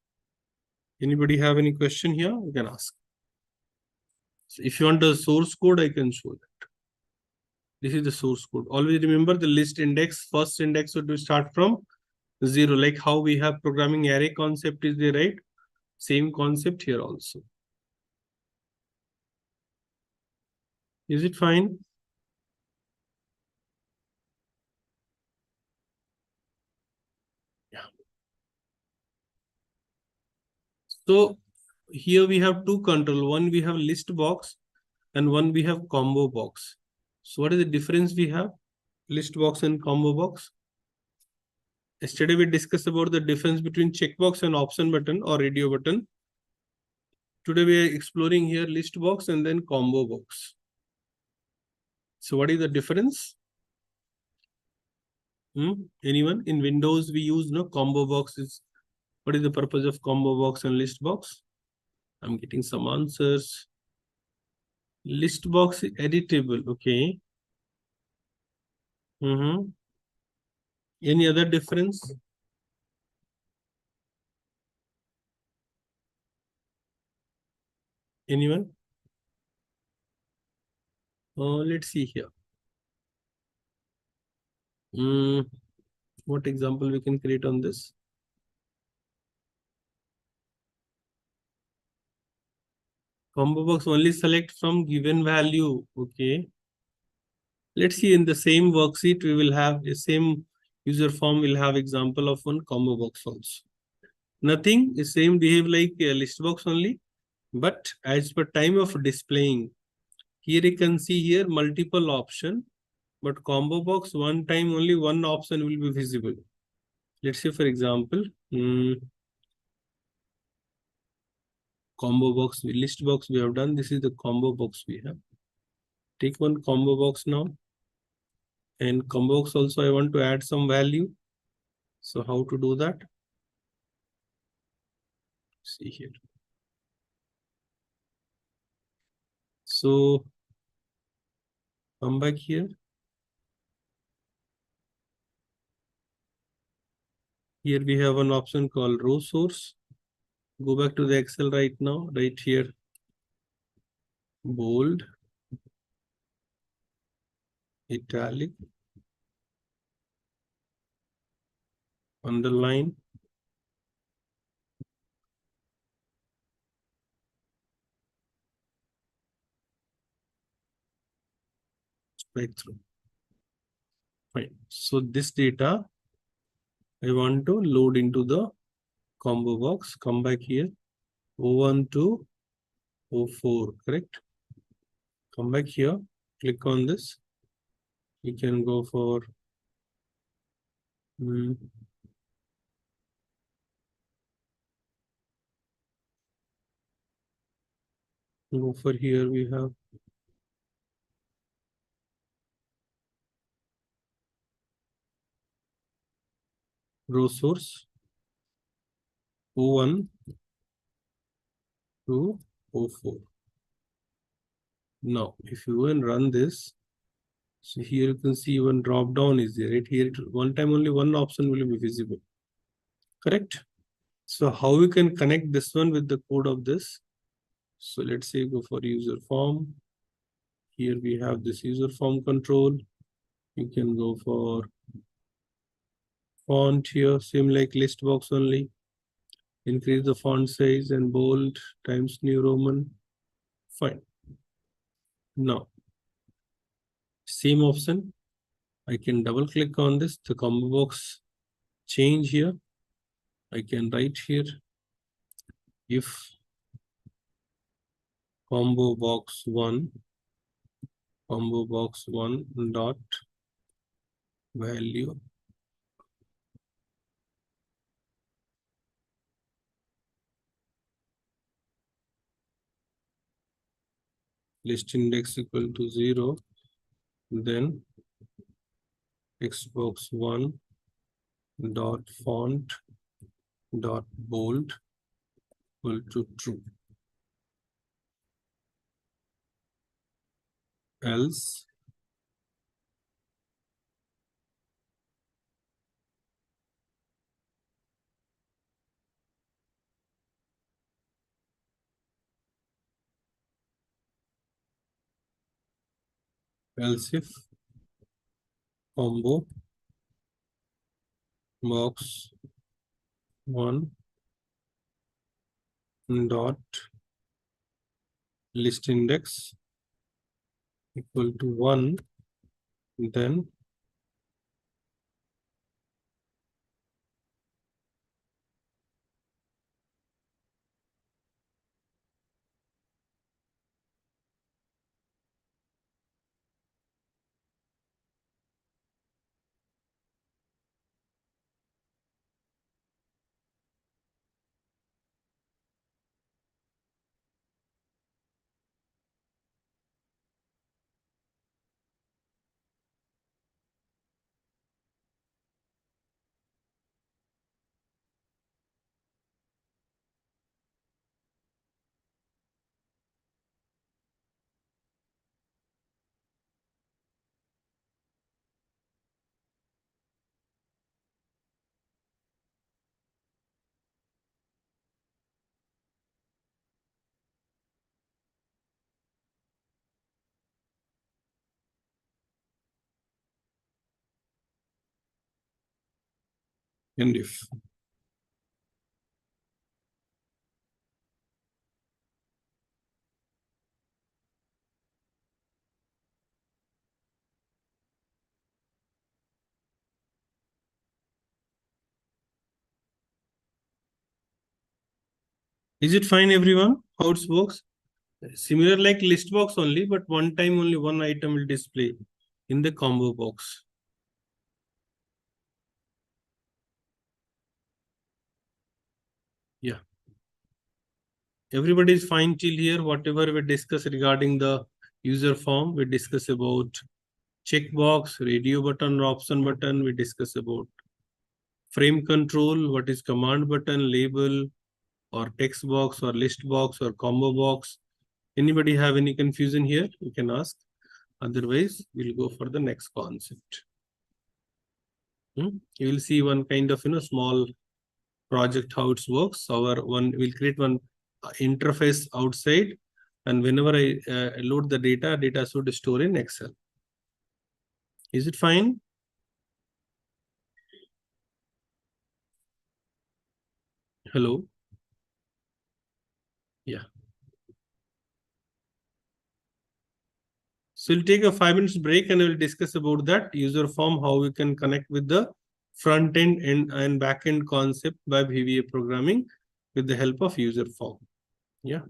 Anybody have any question here? You can ask. So if you want the source code, I can show that. This is the source code. Always remember the list index. First index should start from 0. Like how we have programming array concept is there, right? Same concept here also. Is it fine? Yeah. So here we have two control. One we have list box and one we have combo box. So what is the difference we have? List box and combo box. Yesterday we discussed about the difference between checkbox and option button or radio button. Today we are exploring here list box and then combo box. So what is the difference? Anyone? In Windows we use no combo boxes. What is the purpose of combo box and list box? I'm getting some answers. List box is editable, okay. Any other difference? Anyone? Let's see here. What example we can create on this? Combo box only select from given value, okay. Let's see in the same worksheet, we will have the same user form will have example of one combo box also. Nothing, the same behave like a list box only, but as per time of displaying, here you can see here multiple option, but combo box one time only one option will be visible. Let's say for example, combo box, list box we have done. This is the combo box we have. Take one combo box now. And combo box also I want to add some value. So how to do that? See here. So come back here. Here we have an option called row source. Go back to the Excel right now, right here. Bold, italic, underline, strike through. Fine. So this data I want to load into the combo box. Come back here. O1 to O4, correct? Come back here. Click on this. You can go for go for here. We have row source O1 to O4. Now, if you will run this, So here you can see one drop down is there, right? Here, one time only one option will be visible. Correct? So how we can connect this one with the code of this? So let's say go for user form. Here we have this user form control. You can go for font here, same like list box only. Increase the font size and bold Times New Roman. Fine. Now, same option. I can double click on this, the combo box change here. I can write here if combo box one dot value list index equal to 0, then xbox one dot font dot bold equal to true. Else if combo box one dot list index equal to 1, then and if. Is it fine, everyone? How it works? Similar like list box only, but one time only one item will display in the combo box. Yeah. Everybody is fine till here. Whatever we discuss regarding the user form, we discuss about checkbox, radio button, option button. We discuss about frame control, what is command button, label, or text box, or list box, or combo box. Anybody have any confusion here? You can ask. Otherwise, we'll go for the next concept. You will see one kind of small project how it works. We'll create one interface outside, and whenever I load the data should store in Excel. Is it fine? Hello. Yeah. So we'll take a 5 minutes break and we'll discuss about that user form, how we can connect with the front end and back end concept by VBA programming with the help of user form. Yeah.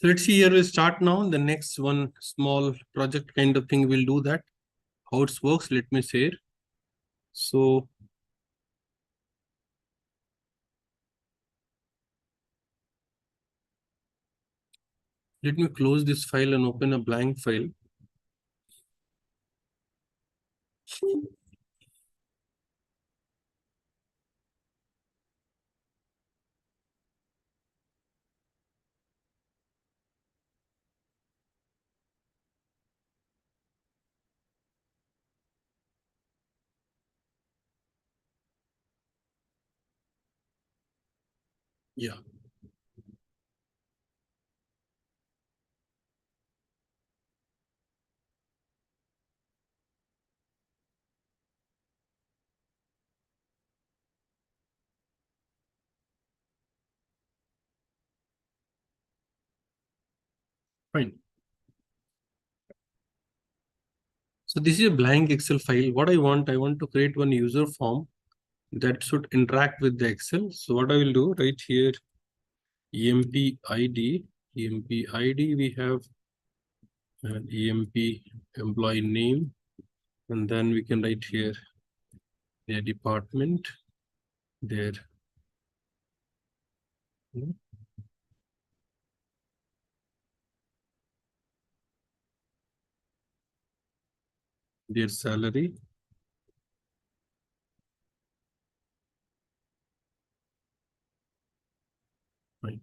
So let's see here, we'll start now. The next one small project kind of thing, we'll do that. How it works, let me share. So let me close this file and open a blank file. Yeah. Fine. So this is a blank Excel file. What I want to create one user form that should interact with the Excel. So what I will do right here, EMP ID, we have an EMP employee name, and then we can write here their department, their salary. Fine.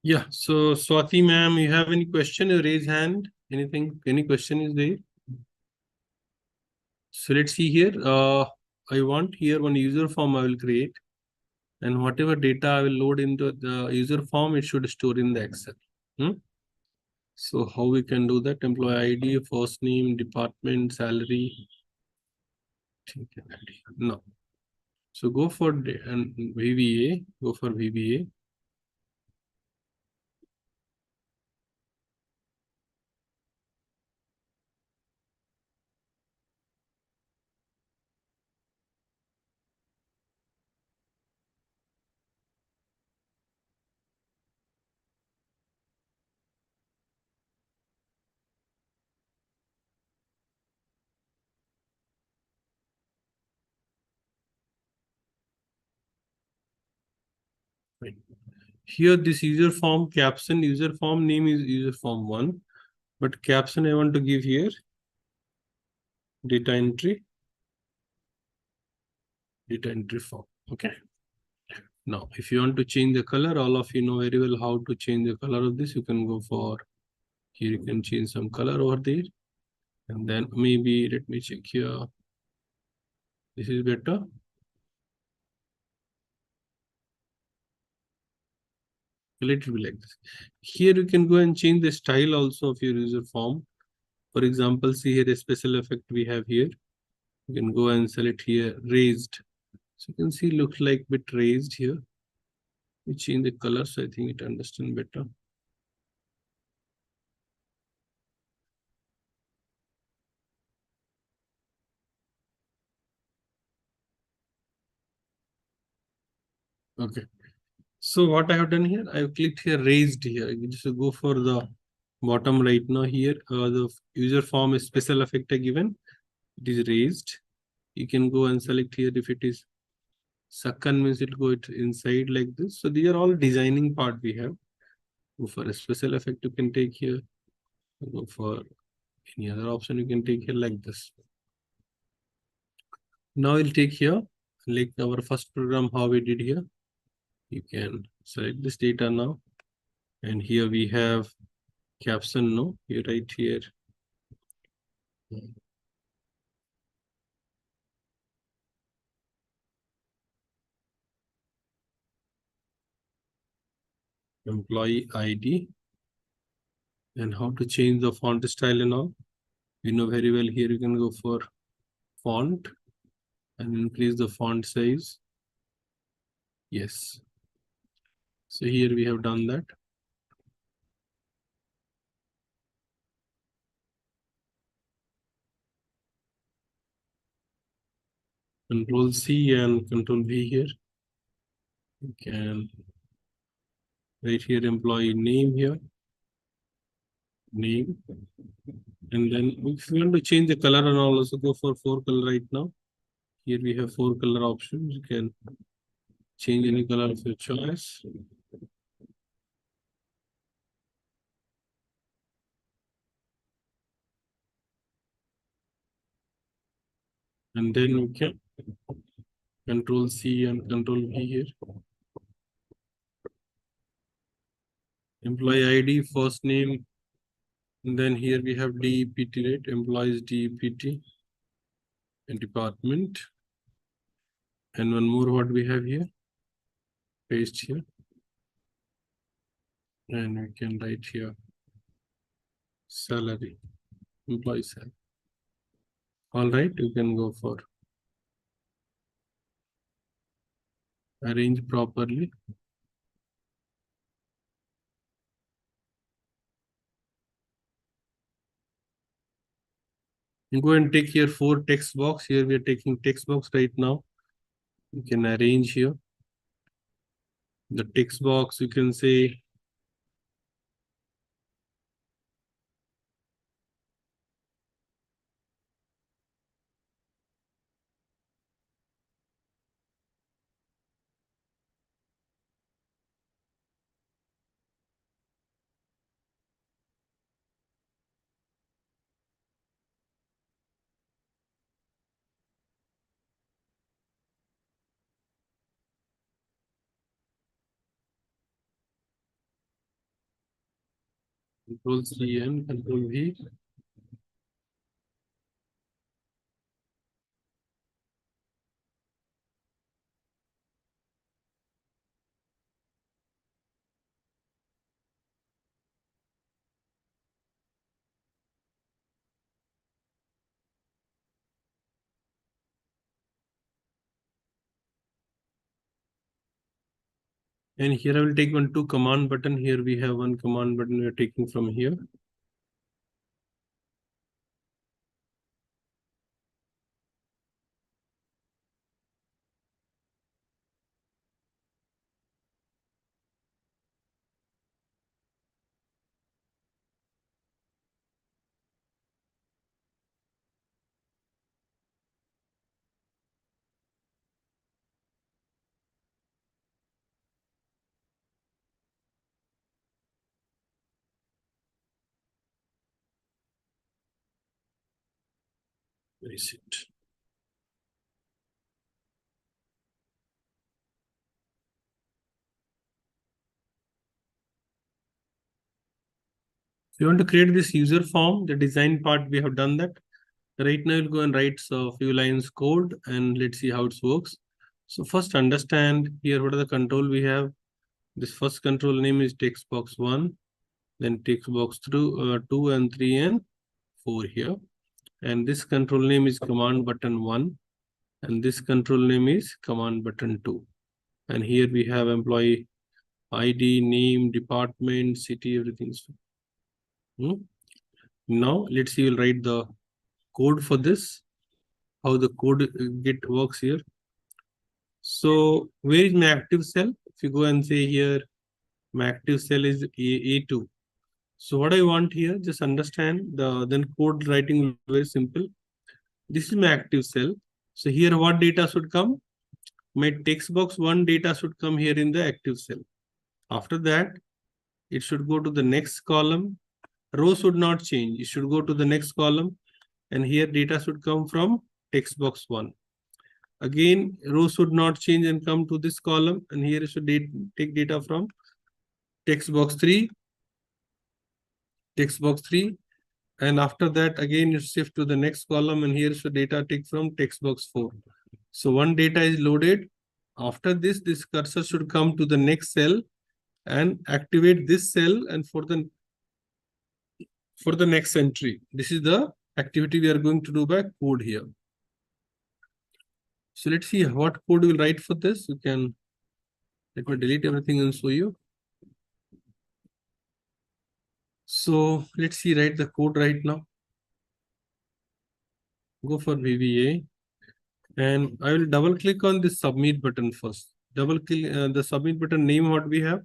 Yeah, so Swati ma'am, you have any question? You raise hand. Anything? Any question is there? So let's see here. I want here one user form I will create, and whatever data I will load into the user form, it should store in the Excel. So how we can do that? Employee ID, first name, department, salary. No. So go for VBA. Go for VBA. Right. Here, this user form caption, user form name is user form 1, but caption I want to give here data entry form. Okay. Now, if you want to change the color, all of you know very well how to change the color of this. You can go for here, you can change some color over there, and then maybe let me check here. This is better. Let it be like this. Here you can go and change the style also of your user form. For example, see here a special effect we have here. You can go and select here raised. So you can see looks like bit raised here. We change the color so I think it understand better. Okay. So what I have done here, I have clicked here raised here. You just go for the bottom right now here. The user form is special effect given. It is raised. You can go and select here if it is second means it go inside like this. So these are all designing part we have. Go for a special effect you can take here. Go for any other option you can take here like this. Now we'll take here like our first program how we did here. You can select this data now, and here we have caption. No, you write here employee ID and how to change the font style and all. You know very well here you can go for font and increase the font size. Yes. So here we have done that. Control C and Control V here. You can write here employee name here. Name. And then if you want to change the color and all, also go for 4 color right now. Here we have 4 color options. You can change any color of your choice. And then we can Control C and Control V here. Employee ID, first name. And then here we have DEPT, right? Employees DEPT and department. And one more what we have here. Paste here. And we can write here salary, employee salary. All right, you can go for arrange properly. You go and take here 4 text box. Here we are taking text box right now. You can arrange here. The text box, you can say Control C and Control V. And here I will take 2 command button. Here we have 1 command button we are taking from here. Where is it? If you want to create this user form, the design part, we have done that. Right now, you'll go and write a few lines code and let's see how it works. So first understand here what are the control we have. This first control name is text box 1, then text box 2 and 3 and 4 here. And this control name is command button 1. And this control name is command button 2. And here we have employee ID, name, department, city, everything. Now let's see, we'll write the code for this, how the code works here. So where is my active cell? If you go and say here, my active cell is A2. So what I want here, just understand then code writing will be very simple. This is my active cell. So here what data should come? My text box 1 data should come here in the active cell. After that, it should go to the next column. Row should not change. It should go to the next column. And here data should come from text box 1. Again, row should not change and come to this column. And here it should take data from text box 3. Text box 3. And after that, again, it shift to the next column. And here should data take from text box 4. So one data is loaded. After this cursor should come to the next cell and activate this cell and for the next entry. This is the activity we are going to do by code here. So let's see what code we'll write for this. You can Let me delete everything and show you. So let's see, write the code right now. Go for VBA. And I will double click on this submit button first. Double click the submit button name, what we have?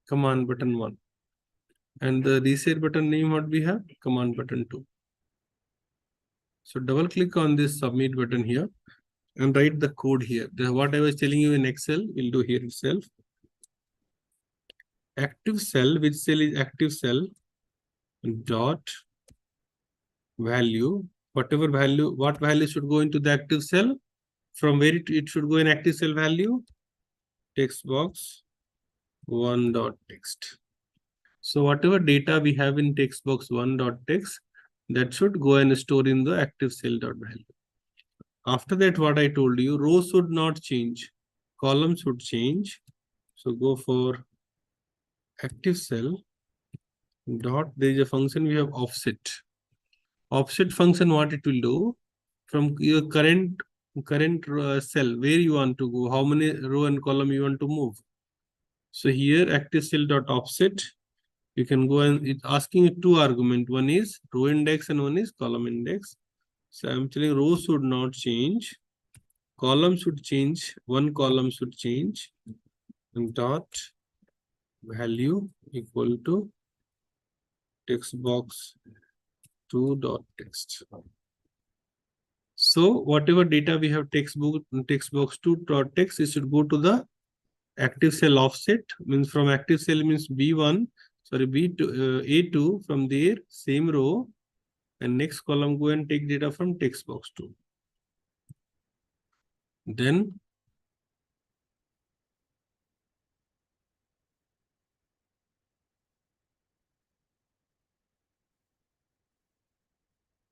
Command button 1. And the reset button name, what we have? Command button 2. So double click on this submit button here and write the code here. What I was telling you in Excel, we'll do here itself. Active cell, which cell is active cell? Dot value, whatever value, what value should go into the active cell? From where it should go in active cell value? Text box 1 dot text. So whatever data we have in text box 1 dot text, that should go and store in the active cell dot value. After that, what I told you, row should not change, column should change. So go for active cell dot, there is a function we have offset. Offset function, what it will do, from your current cell, where you want to go, how many row and column you want to move. So here active cell dot offset, you can go and it's asking you two arguments. One is row index and one is column index. So I'm telling row should not change, column should change, one column should change, and dot value equal to text box 2 dot text. So whatever data we have text box 2 dot text, it should go to the active cell offset, means from active cell means B1, sorry, B2, A2, from there, same row, and next column go and take data from text box 2.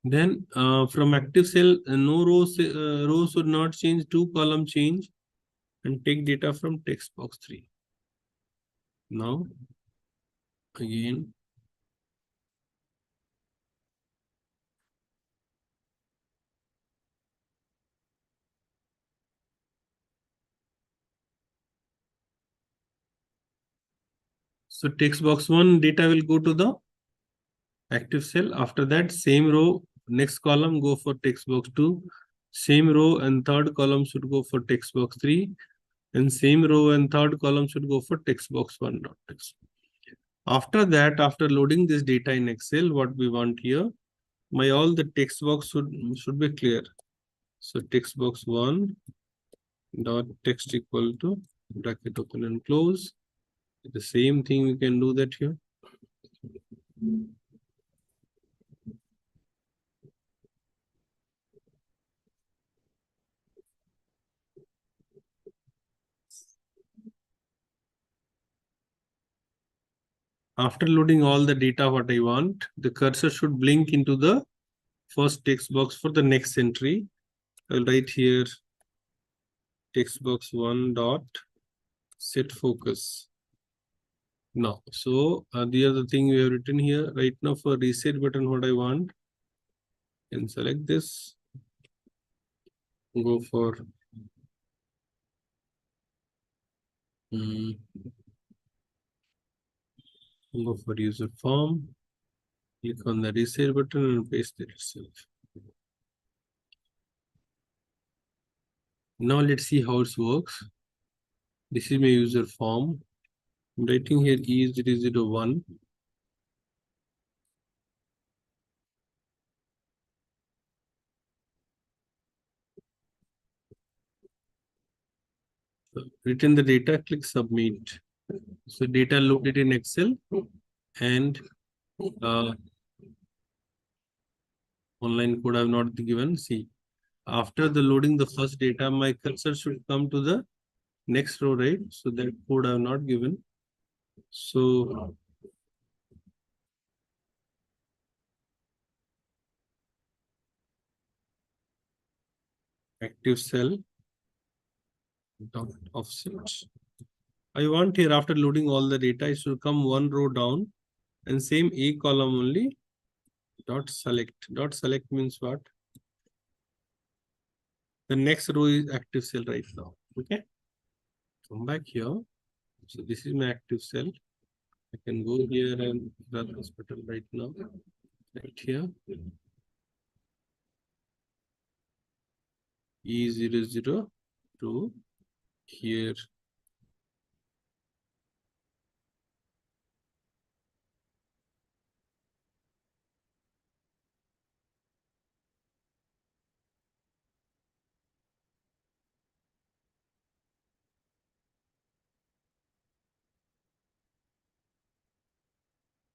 Then from active cell, no rows, row should not change, two column change, and take data from text box 3. Now, again, so text box 1 data will go to the active cell. After that, same row, next column go for text box 2. Same row and third column should go for text box 3. And same row and third column should go for text box 1 dot text. After that, after loading this data in Excel, what we want here, my all the text box should be clear. So text box 1 dot text equal to bracket open and close. The same thing we can do that here. After loading all the data what I want, the cursor should blink into the first text box for the next entry. I'll write here text box 1 dot set focus. Now, so the other thing we have written here right now for reset button, what I want, and select this, go for user form, click on the reset button and paste it itself. Now let's see how it works. This is my user form. I'm writing here E001. Written the data, click submit. So data loaded in Excel and online code I have not given. See, after the loading the first data, my cursor should come to the next row, right? So that code I have not given. So active cell dot offset. I want here after loading all the data, it should come one row down and same A column only dot select. Dot select means what? The next row is active cell right now. Okay. Come back here. So this is my active cell. I can go here and run this button right now. Right here. E002 here.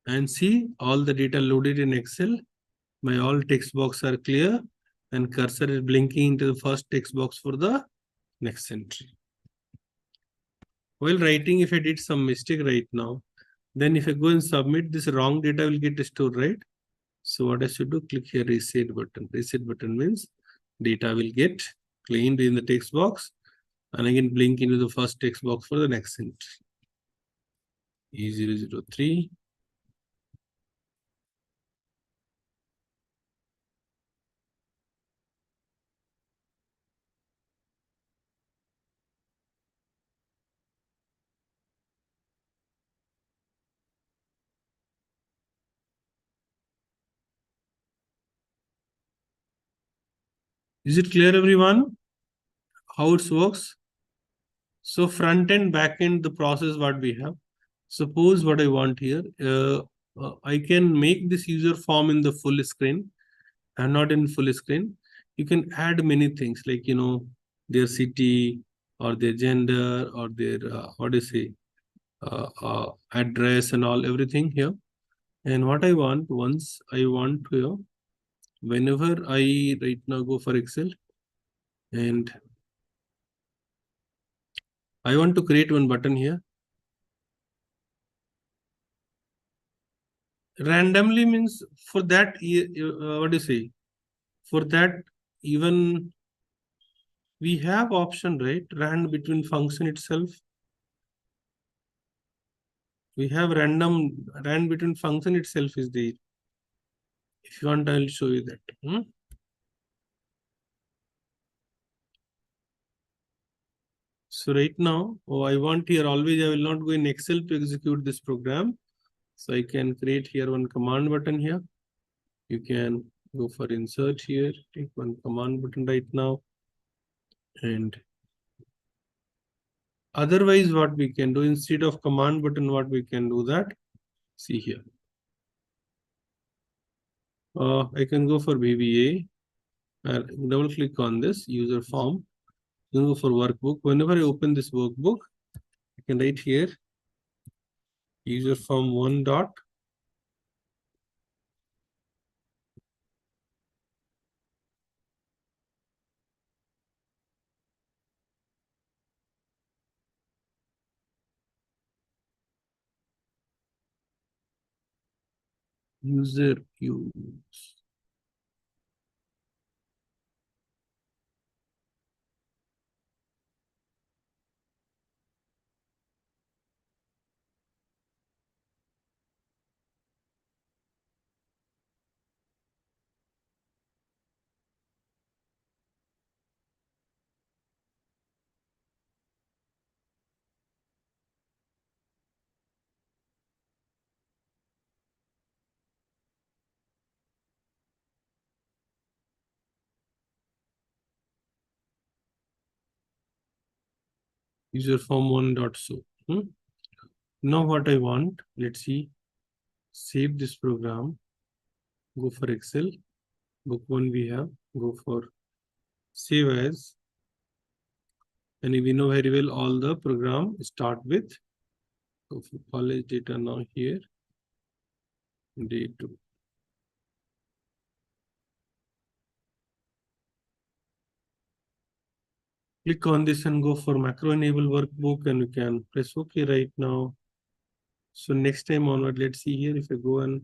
And see all the data loaded in Excel. My all text box are clear and cursor is blinking into the first text box for the next entry. While writing, if I did some mistake right now, then if I go and submit, this wrong data will get stored, right? So what I should do, click here reset button. Reset button means data will get cleaned in the text box and again blink into the first text box for the next entry. E003. Is it clear, everyone? How it works? So front end, back end, the process what we have. Suppose what I want here, I can make this user form in the full screen and not in full screen. You can add many things like, their city or their gender or their, address and all, everything here. And what I want, once I want to, whenever I right now go for Excel and I want to create one button here. Randomly means for that, what do you say? For that, even we have option, right? Rand between function itself. We have random rand between function itself is there. If you want, I'll show you that. So right now, I want here always, I will not go in Excel to execute this program. So I can create here one command button here. You can go for insert here, take one command button right now. And otherwise, what we can do instead of command button, what we can do that, see here. I can go for VBA. Double click on this user form. Go for workbook. Whenever I open this workbook, I can write here user form 1 dot. User use. User form 1 dot so. Now what I want, let's see, save this program, go for Excel, book 1 we have, go for save as, and we know very well all the program start with, go for college data now here, day 2. Click on this and go for macro enable workbook and you can press OK right now. So next time onward, let's see here, if I go and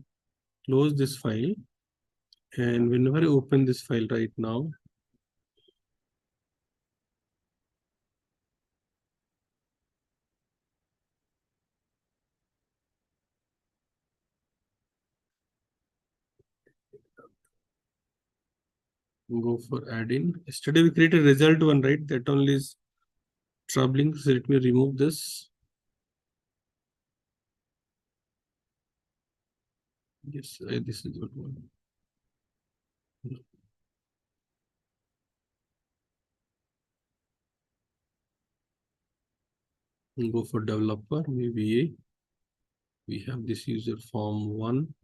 close this file, and whenever I open this file right now, go for add-in. Yesterday we created a result one, right? That only is troubling. So let me remove this. Yes, this is good one. We'll go for developer, maybe A. We have this user form 1.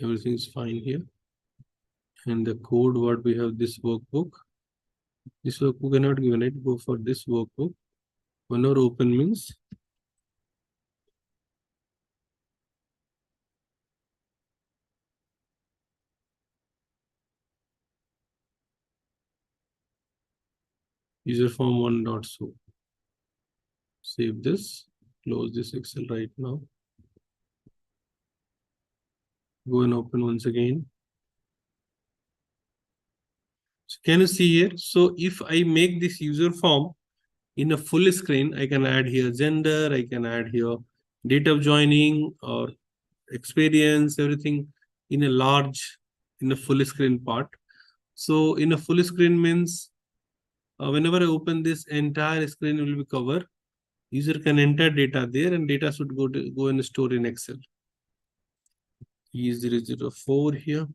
Everything is fine here. And the code, what we have, this workbook. This workbook cannot given it. Go for this workbook. Whenever open means user form 1.so. Save this. Close this Excel right now. Go and open once again. So can you see here? So if I make this user form in a full screen, I can add here gender, I can add here date of joining or experience, everything in a full screen part. So in a full screen means whenever I open this, entire screen will be covered. User can enter data there and data should go and store in Excel. E004 here.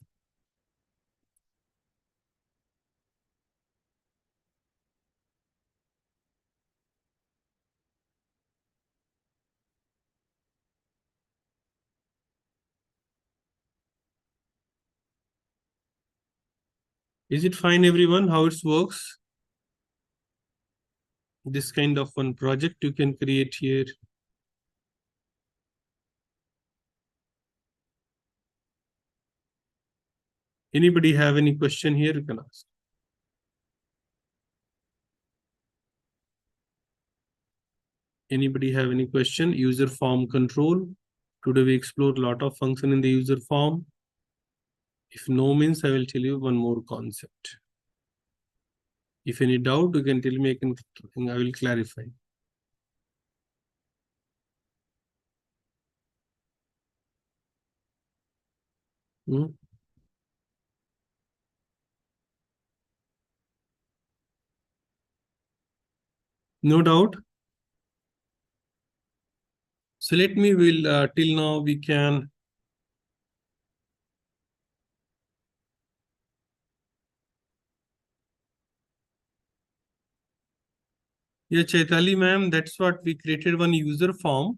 Is it fine, everyone? How it works? This kind of one project you can create here. Anybody have any question here? You can ask. Anybody have any question? User form control. Today we explore a lot of function in the user form. If no means, I will tell you one more concept. If any doubt, you can tell me. I will clarify. No doubt. So let me till now we can. Yeah, Chaitali ma'am, that's what we created one user form.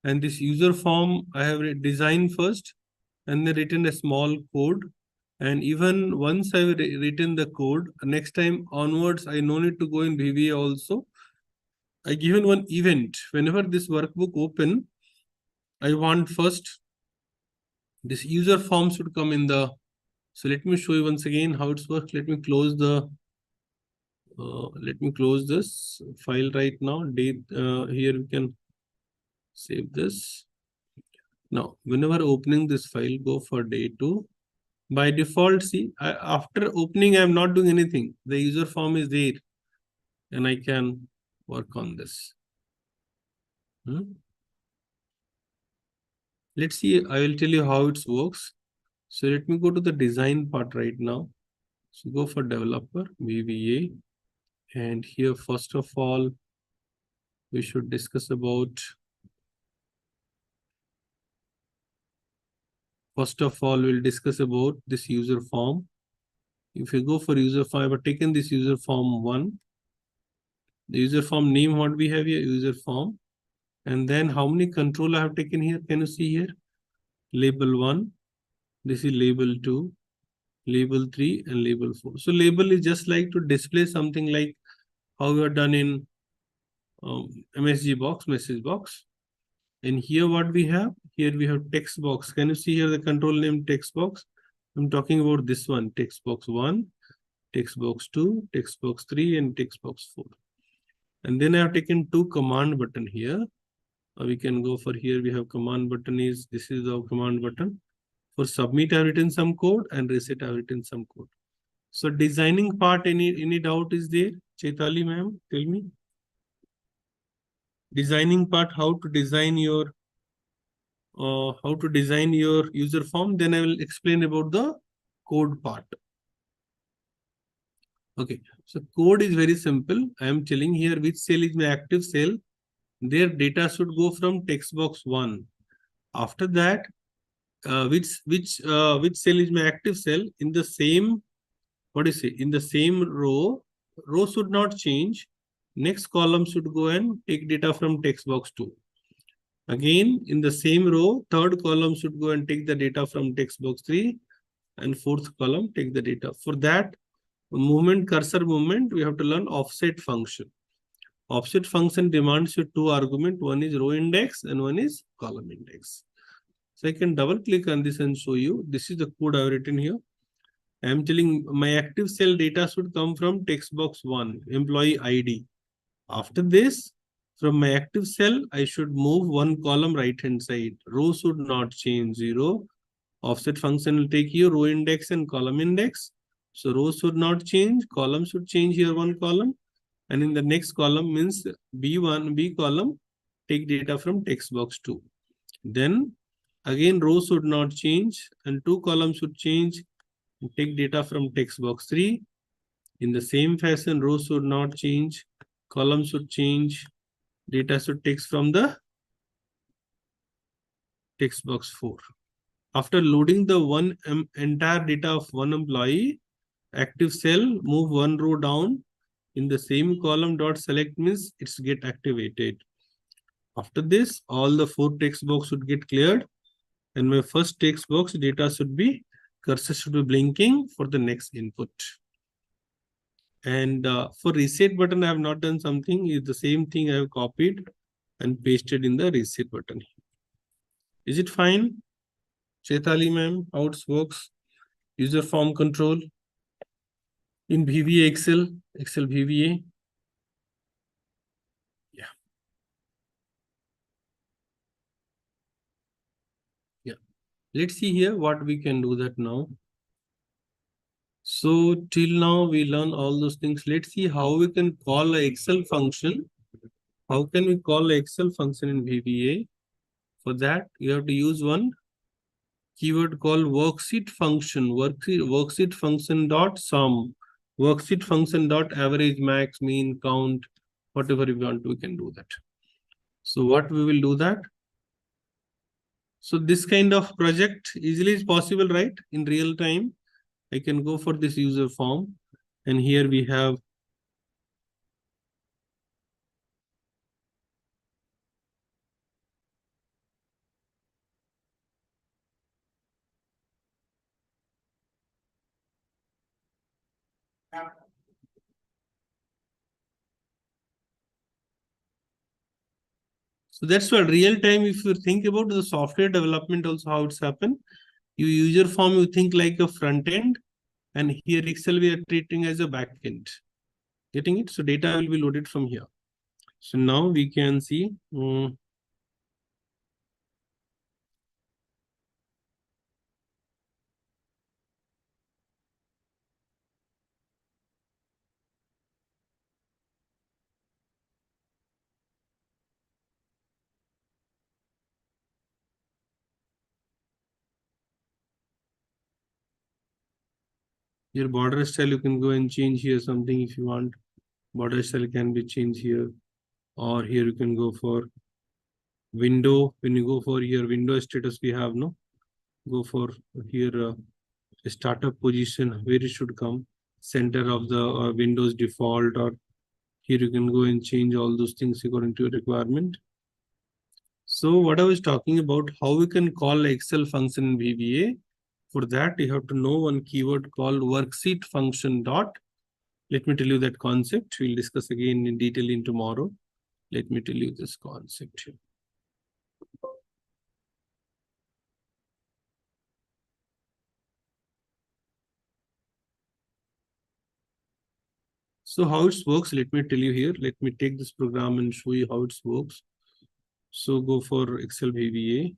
And this user form I have designed first and then written a small code. And even once I've written the code, next time onwards, I no need to go in VBA also. I given one event. Whenever this workbook open, I want first this user form should come in the. So let me show you once again how it works. Let me close this file right now. Here we can save this. Now, whenever opening this file, go for day 2. By default, see, after opening, I am not doing anything. The user form is there and I can work on this. Let's see, I will tell you how it works. So let me go to the design part right now. So go for developer, VBA. And here, first of all, we should discuss about. First of all, we'll discuss about this user form. If you go for user form, I've taken this user form 1. The user form name, what we have here, user form. And then how many control I have taken here? Can you see here? Label 1. This is label 2, label 3, and label 4. So label is just like to display something like how we are done in MSG box, message box. And here what we have? Here we have text box. Can you see here the control name text box? I'm talking about this one, text box 1, text box 2, text box 3, and text box 4. And then I have taken 2 command button here. We can go for here. We have command button this is the command button. For submit, I've written some code and reset, I've written some code. So designing part, any doubt is there? Chaitali ma'am, tell me. Designing part, how to design your user form. Then I will explain about the code part. Okay, so code is very simple. I am telling here which cell is my active cell. Their data should go from text box 1. After that, which cell is my active cell? In the same, what do you say? In the same row should not change. Next column should go and take data from text box 2. Again, in the same row, third column should go and take the data from text box 3, and fourth column take the data. For that, cursor movement, we have to learn offset function. Offset function demands you two arguments. One is row index and one is column index. So I can double click on this and show you. This is the code I have written here. I am telling my active cell data should come from text box 1, employee ID. After this, from my active cell, I should move one column right hand side. Row should not change 0. Offset function will take you row index and column index. So row should not change, column should change here one column. And in the next column means B1, B column, take data from text box 2. Then again row should not change and two columns should change, take data from text box 3. In the same fashion, row should not change, column should change, data should take from the text box 4. After loading the entire data of one employee, active cell, move one row down. In the same column dot select means it's get activated. After this, all the 4 text box should get cleared. And my first text box data should be, cursor should be blinking for the next input. And for reset button, I have not done something. It's the same thing I have copied and pasted in the reset button. Is it fine? Chaitali ma'am, how it works? User form control in VBA Excel VBA. Yeah. Yeah. Let's see here what we can do that now. So till now we learn all those things. Let's see how we can call an Excel function. How can we call an Excel function in VBA? For that, you have to use one keyword called worksheet function. Worksheet function dot sum. Worksheet function dot average, max, mean, count, whatever we want, we can do that. So what we will do that? So this kind of project easily is possible, right? In real time, I can go for this user form, and here we have so that's why real time, if you think about the software development also how it's happened, you user form, you think like a front end, and here Excel we are treating as a back end. Getting it? So data will be loaded from here. So now we can see your border style, you can go and change here something if you want. Border style can be changed here, or here you can go for window. When you go for your window status, we have no, go for here startup position, where it should come, center of the Windows default, or here you can go and change all those things according to your requirement. So what I was talking about, how we can call Excel function in VBA. For that, you have to know one keyword called worksheet function dot. Let me tell you that concept. We'll discuss again in detail in tomorrow. Let me tell you this concept here. So how it works, let me tell you here. Let me take this program and show you how it works. So go for Excel VBA.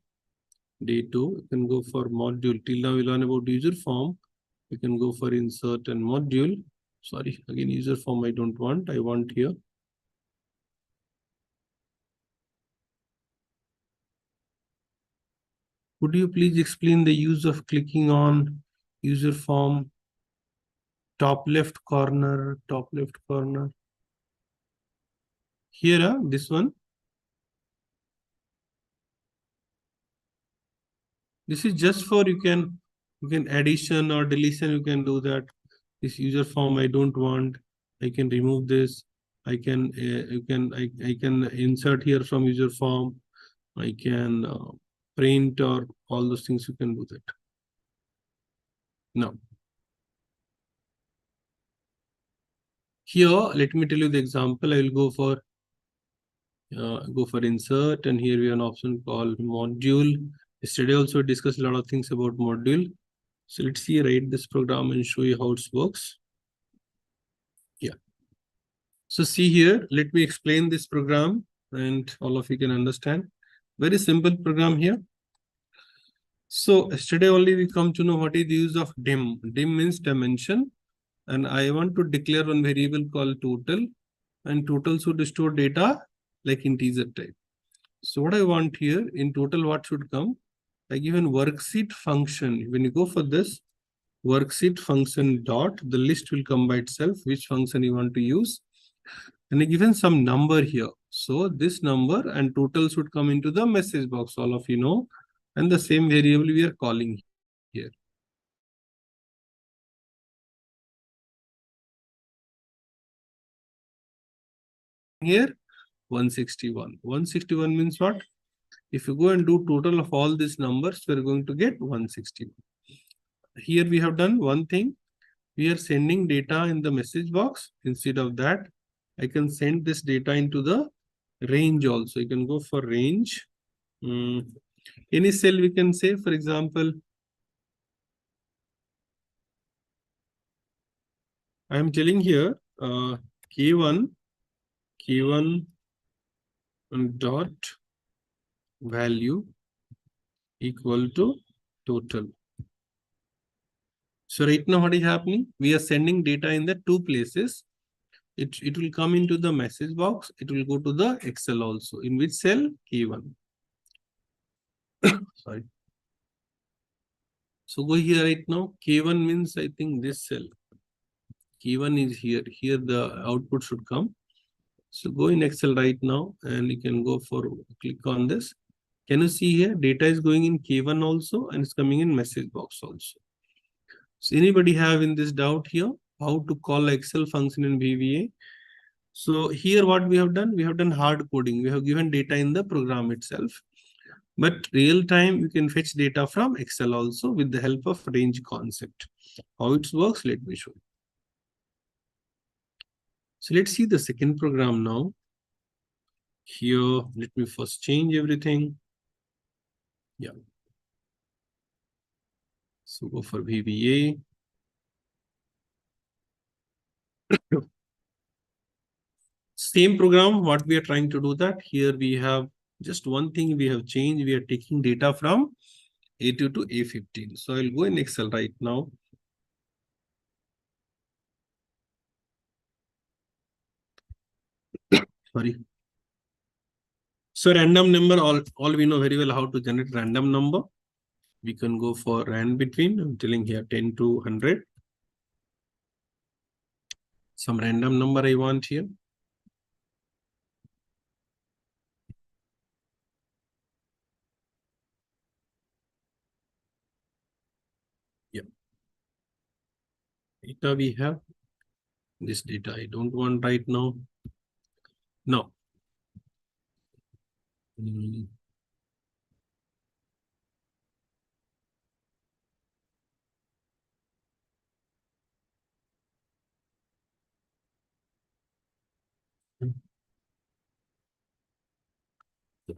Day 2, you can go for module. Till now we learn about user form. You can go for insert and module. Sorry, again user form I don't want. I want here. Could you please explain the use of clicking on user form? Top left corner, top left corner. Here, this one. This is just for you can addition or deletion, you can do that. This user form I don't want, I can remove this. I can I can insert here from user form. I can print or all those things, you can do that. Now, here, let me tell you the example. I will go for insert, and here we have an option called module. Yesterday also we discussed a lot of things about module. So let's see, write this program and show you how it works. Yeah. So see here, let me explain this program and all of you can understand. Very simple program here. So yesterday only we come to know what is the use of dim. Dim means dimension. And I want to declare one variable called total. And total should store data like integer type. So what I want here in total, what should come? I give an worksheet function. When you go for this worksheet function dot, the list will come by itself, which function you want to use. And I given some number here. So this number and total should come into the message box, all of you know. And the same variable we are calling here. Here 161. 161 means what? If you go and do total of all these numbers, we're going to get 161. Here we have done one thing. We are sending data in the message box. Instead of that, I can send this data into the range also. You can go for range. Any cell we can say, for example, I am telling here K1 dot value equal to total. So right now what is happening? We are sending data in the two places. It will come into the message box. It will go to the Excel also. In which cell? K1. Sorry. So go here right now. K1 means I think this cell. K1 is here. Here the output should come. So go in Excel right now and you can go for click on this. Can you see here? Data is going in K1 also and it's coming in message box also. So anybody have in this doubt here? How to call Excel function in VBA? So here what we have done? We have done hard coding. We have given data in the program itself. But real time, you can fetch data from Excel also with the help of range concept. How it works, let me show you. So let's see the second program now. Here, let me first change everything. Yeah. So go for VBA. Same program, what we are trying to do that. Here we have just one thing we have changed. We are taking data from A2 to A15. So I'll go in Excel right now. Sorry. So random number, all we know very well how to generate random number. We can go for rand between, I'm telling here 10 to 100. Some random number I want here. Yeah. Data we have. This data I don't want right now. No.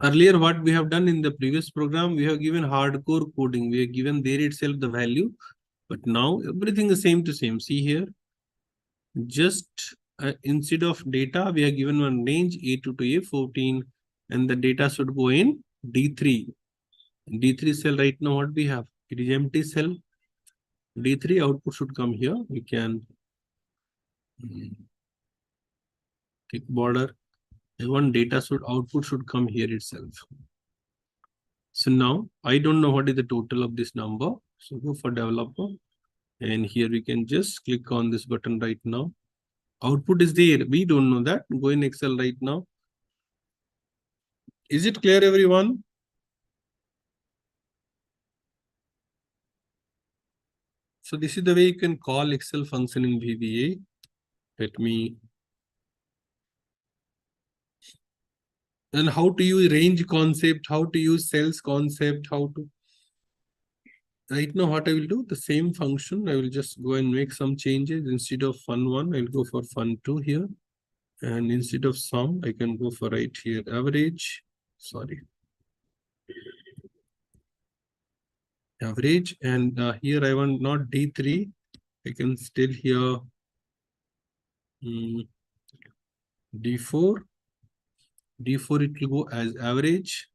Earlier, what we have done in the previous program, we have given hardcore coding. We have given there itself the value. But now everything is same to same. See here. Just instead of data, we have given one range A2 to A14. And the data should go in D3. D3 cell right now, what we have? It is empty cell. D3 output should come here. We can click border. One data output should come here itself. So now I don't know what is the total of this number. So go for developer. And here we can just click on this button right now. Output is there. We don't know that. Go in Excel right now. Is it clear, everyone? So this is the way you can call Excel function in VBA. Let me. And how to use range concept, how to use cells concept, how to. Right now, what I will do, the same function, I will just go and make some changes. Instead of fun1, I'll go for fun2 here. And instead of sum, I can go for right here, average. Sorry. Average. And here I want not D3. I can still here D4. D4, it will go as average.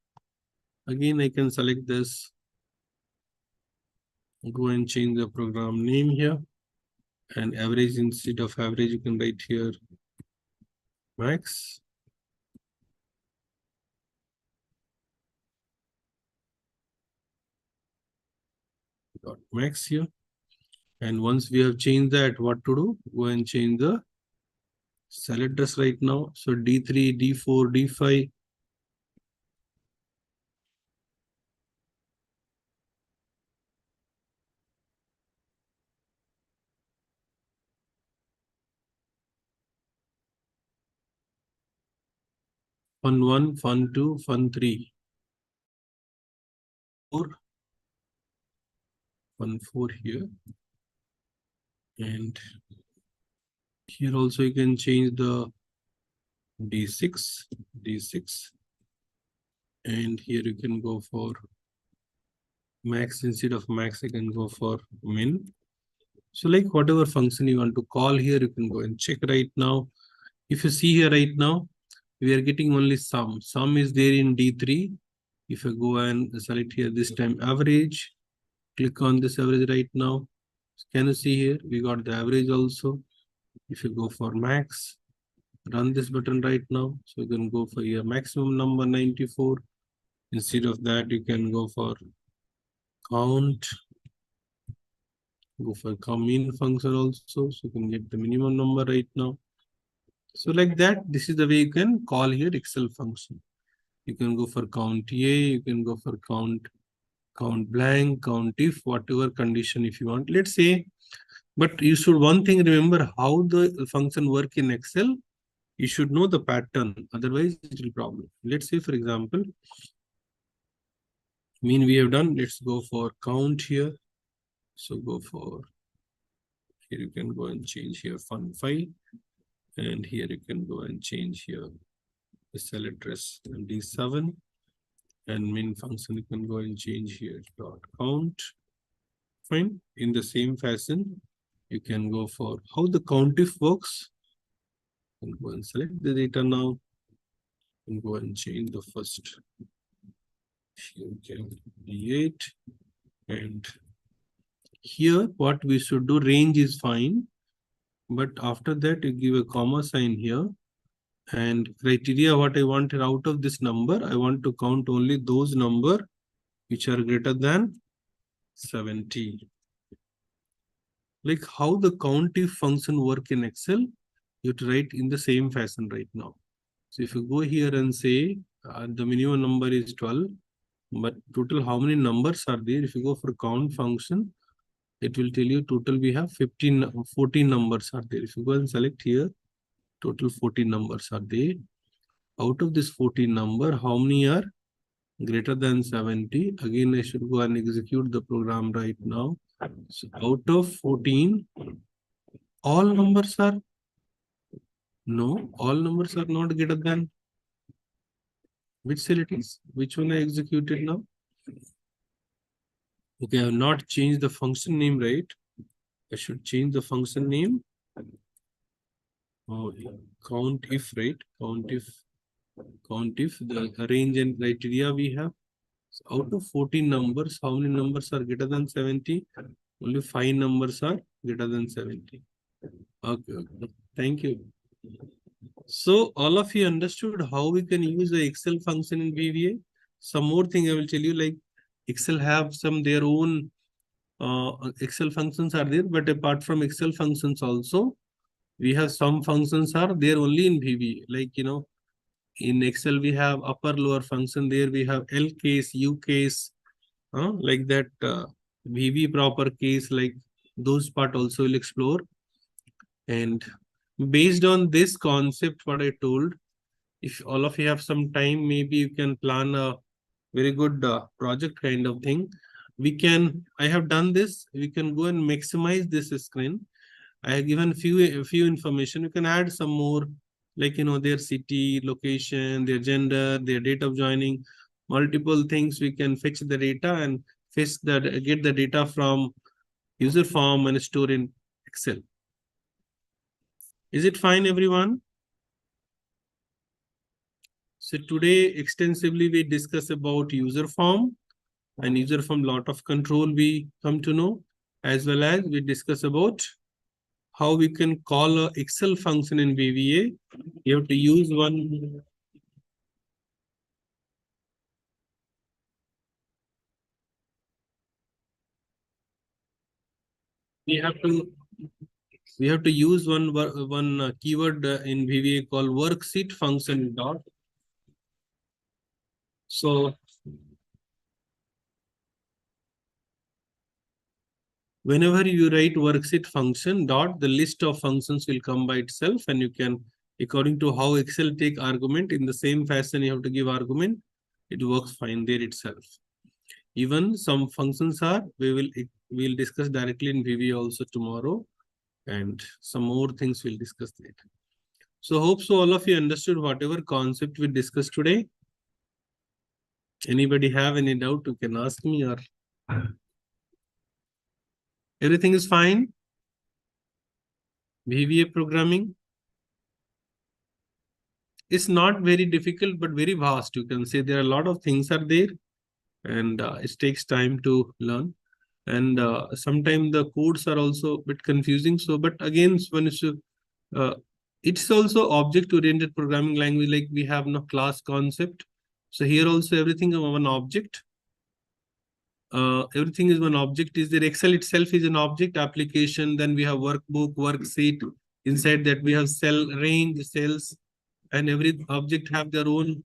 Again, I can select this. Go and change the program name here. And average, instead of average, you can write here max. Got max here. And once we have changed that, what to do? Go and change the cell address right now. So D3, D4, D5. Fun1, fun2, fun3. 4 here. And here also you can change the D6. And here you can go for max. Instead of max, you can go for min. So like whatever function you want to call here, you can go and check right now. If you see here right now, we are getting only sum. Sum is there in D3. If I go and select here this time average, click on this average right now. Can you see here? We got the average also. If you go for max, run this button right now. So you can go for your maximum number 94. Instead of that, you can go for count. Go for min function also. So you can get the minimum number right now. So like that, this is the way you can call here Excel function. You can go for count A, you can go for count blank, count if, whatever condition if you want. Let's say, but you should one thing remember how the function work in Excel. You should know the pattern, otherwise it will problem. Let's say, for example, mean we have done, let's go for count here. So go for, here you can go and change here fun5. And here you can go and change here the cell address and D7. And min function, you can go and change here dot count. Fine. In the same fashion, you can go for how the countif works. You can go and select the data now. And go and change the first. Here you can D8. And here what we should do, range is fine. But after that, you give a comma sign here. And criteria, what I wanted out of this number, I want to count only those number which are greater than 70. Like how the countif function work in Excel, you have to write in the same fashion right now. So if you go here and say the minimum number is 12, but total how many numbers are there? If you go for count function, it will tell you total we have 14 numbers are there. If you go and select here, total 14 numbers are there. Out of this 14 number, how many are greater than 70? Again, I should go and execute the program right now. So out of 14, all numbers are, no, all numbers are not greater than, which cell it is? Which one I executed now? Okay, I have not changed the function name, right? I should change the function name. Oh, yeah. Count if, right? Count if the range and criteria we have. So out of 14 numbers, how many numbers are greater than 70? Only 5 numbers are greater than 70. Okay. Thank you. So all of you understood how we can use the Excel function in VBA. Some more thing I will tell you, like Excel have some their own Excel functions are there, but apart from Excel functions also, we have some functions are there only in VBA. Like, you know, in Excel we have upper lower function, there we have L case, U case, like that VB proper case, like Those part also we'll explore. And based on this concept, what I told, if all of you have some time, maybe you can plan a very good project kind of thing. I have done this, we can go and maximize this screen. I have given few information. You can add some more, like, their city, location, their gender, their date of joining, multiple things. We can fetch the data and get the data from user form and store in Excel. Is it fine, everyone? So today extensively we discuss about user form, and user form lot of control we come to know, as well as we discuss about how we can call a Excel function in VBA. You have to use one. We have to use one keyword in VBA called worksheet function dot. So whenever you write worksheet function dot, the list of functions will come by itself, and you can, according to how Excel take argument, in the same fashion you have to give argument. It works fine there itself. Even some functions are, we'll discuss directly in VBA also tomorrow, and some more things we'll discuss later. So hope so all of you understood whatever concept we discussed today. Anybody have any doubt, you can ask me, or everything is fine? VBA programming is not very difficult, but very vast. You can say there are a lot of things are there, and it takes time to learn. And sometimes the codes are also a bit confusing. So, but again, when it's also object-oriented programming language, like we have no class concept. So here also everything is one object. Everything is one object. Is there Excel itself is an object application? Then we have workbook, worksheet. Inside that we have cell range, cells, and every object have their own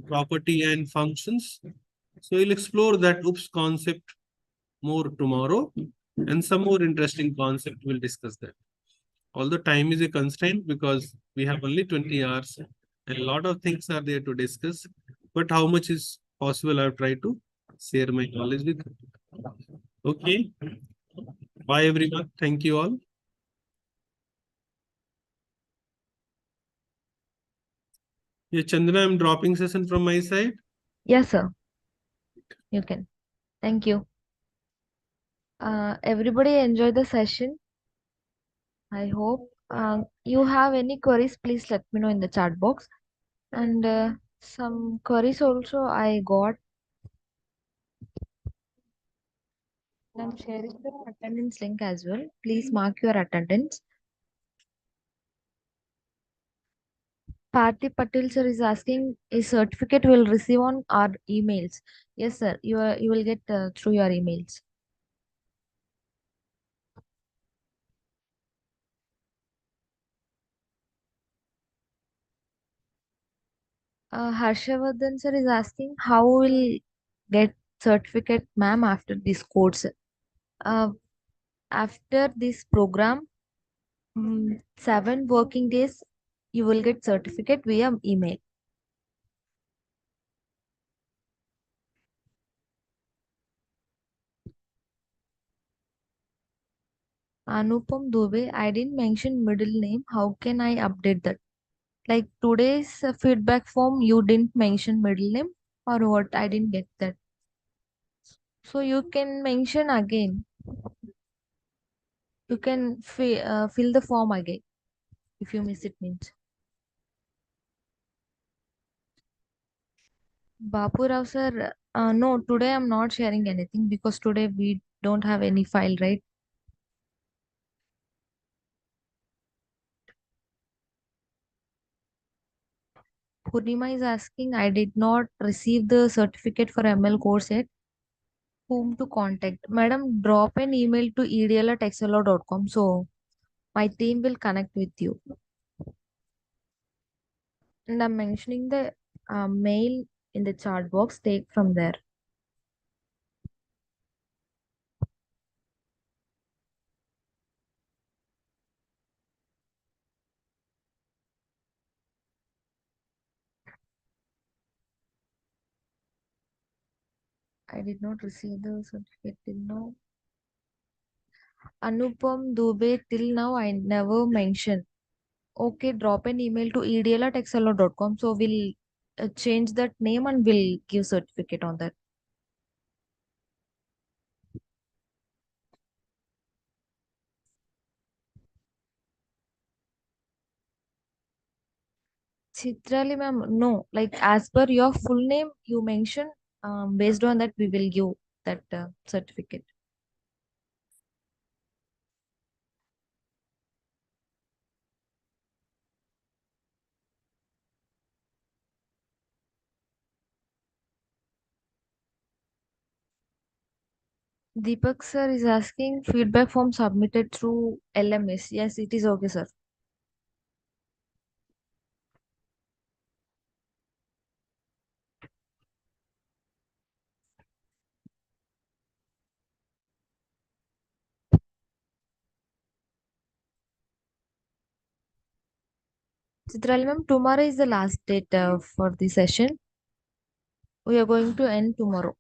property and functions. So we'll explore that OOPS concept more tomorrow, and some more interesting concept we'll discuss that. Although time is a constraint because we have only 20 hours and a lot of things are there to discuss, but how much is possible, I'll try to share my knowledge with you. Okay. Bye everyone. Thank you all. Yeah, Chandra, I'm dropping session from my side. Yes, sir. You can. Thank you. Everybody enjoy the session. I hope. You have any queries, please let me know in the chat box. And some queries also I got. I'm sharing the attendance link as well. Please mark your attendance. Parthi Patil sir is asking, a certificate will receive on our emails. Yes, sir. You will get through your emails. Harshavardhan sir is asking, how will get certificate, ma'am, after this course? After this program, 7 working days, you will get certificate via email. Anupam Dubey, I didn't mention middle name. How can I update that? Like today's feedback form, you didn't mention middle name or what? I didn't get that. So you can mention again. You can fill the form again if you miss it means. Bapu Rao sir, no, today I'm not sharing anything because today we don't have any file, right? Purnima is asking, I did not receive the certificate for ML course yet. Whom to contact? Madam, drop an email to edl@excelor.com. So my team will connect with you. And I'm mentioning the mail in the chat box. Take from there. I did not receive the certificate till now. Anupam Dubey, till now I never mentioned. Okay, drop an email to edl@excello.com. So we'll change that name and we'll give certificate on that. Chitrali ma'am, no, like as per your full name, you mentioned, based on that, we will give that certificate. Deepak sir is asking feedback form submitted through LMS. Yes, it is okay, sir. Chitrali ma'am, tomorrow is the last date for the session. We are going to end tomorrow.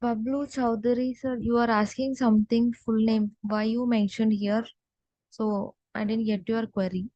Bablu Chowdhury, sir, you are asking something full name. Why you mentioned here? So I didn't get your query.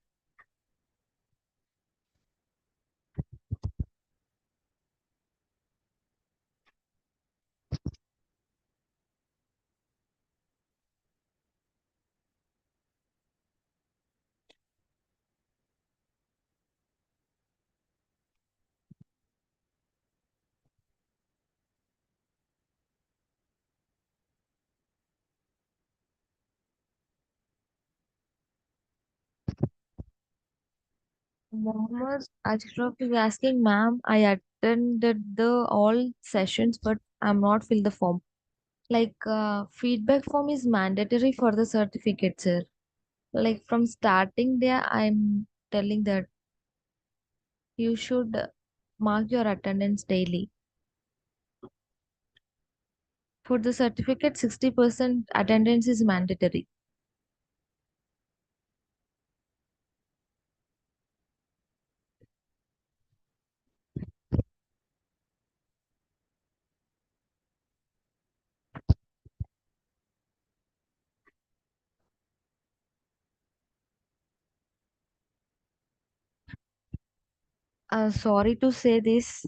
Mohammed Ashraf is asking, ma'am, I attended the all sessions, but I'm not filled the form. Like feedback form is mandatory for the certificate, sir. Like from starting there, I'm telling that you should mark your attendance daily. For the certificate, 60% attendance is mandatory. Sorry to say this,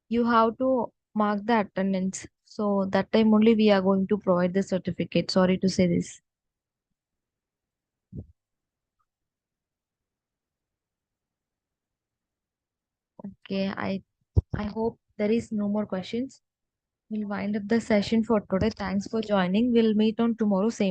you have to mark the attendance. So that time only we are going to provide the certificate. Sorry to say this. Okay, I hope there is no more questions. We'll wind up the session for today. Thanks for joining. We'll meet on tomorrow, same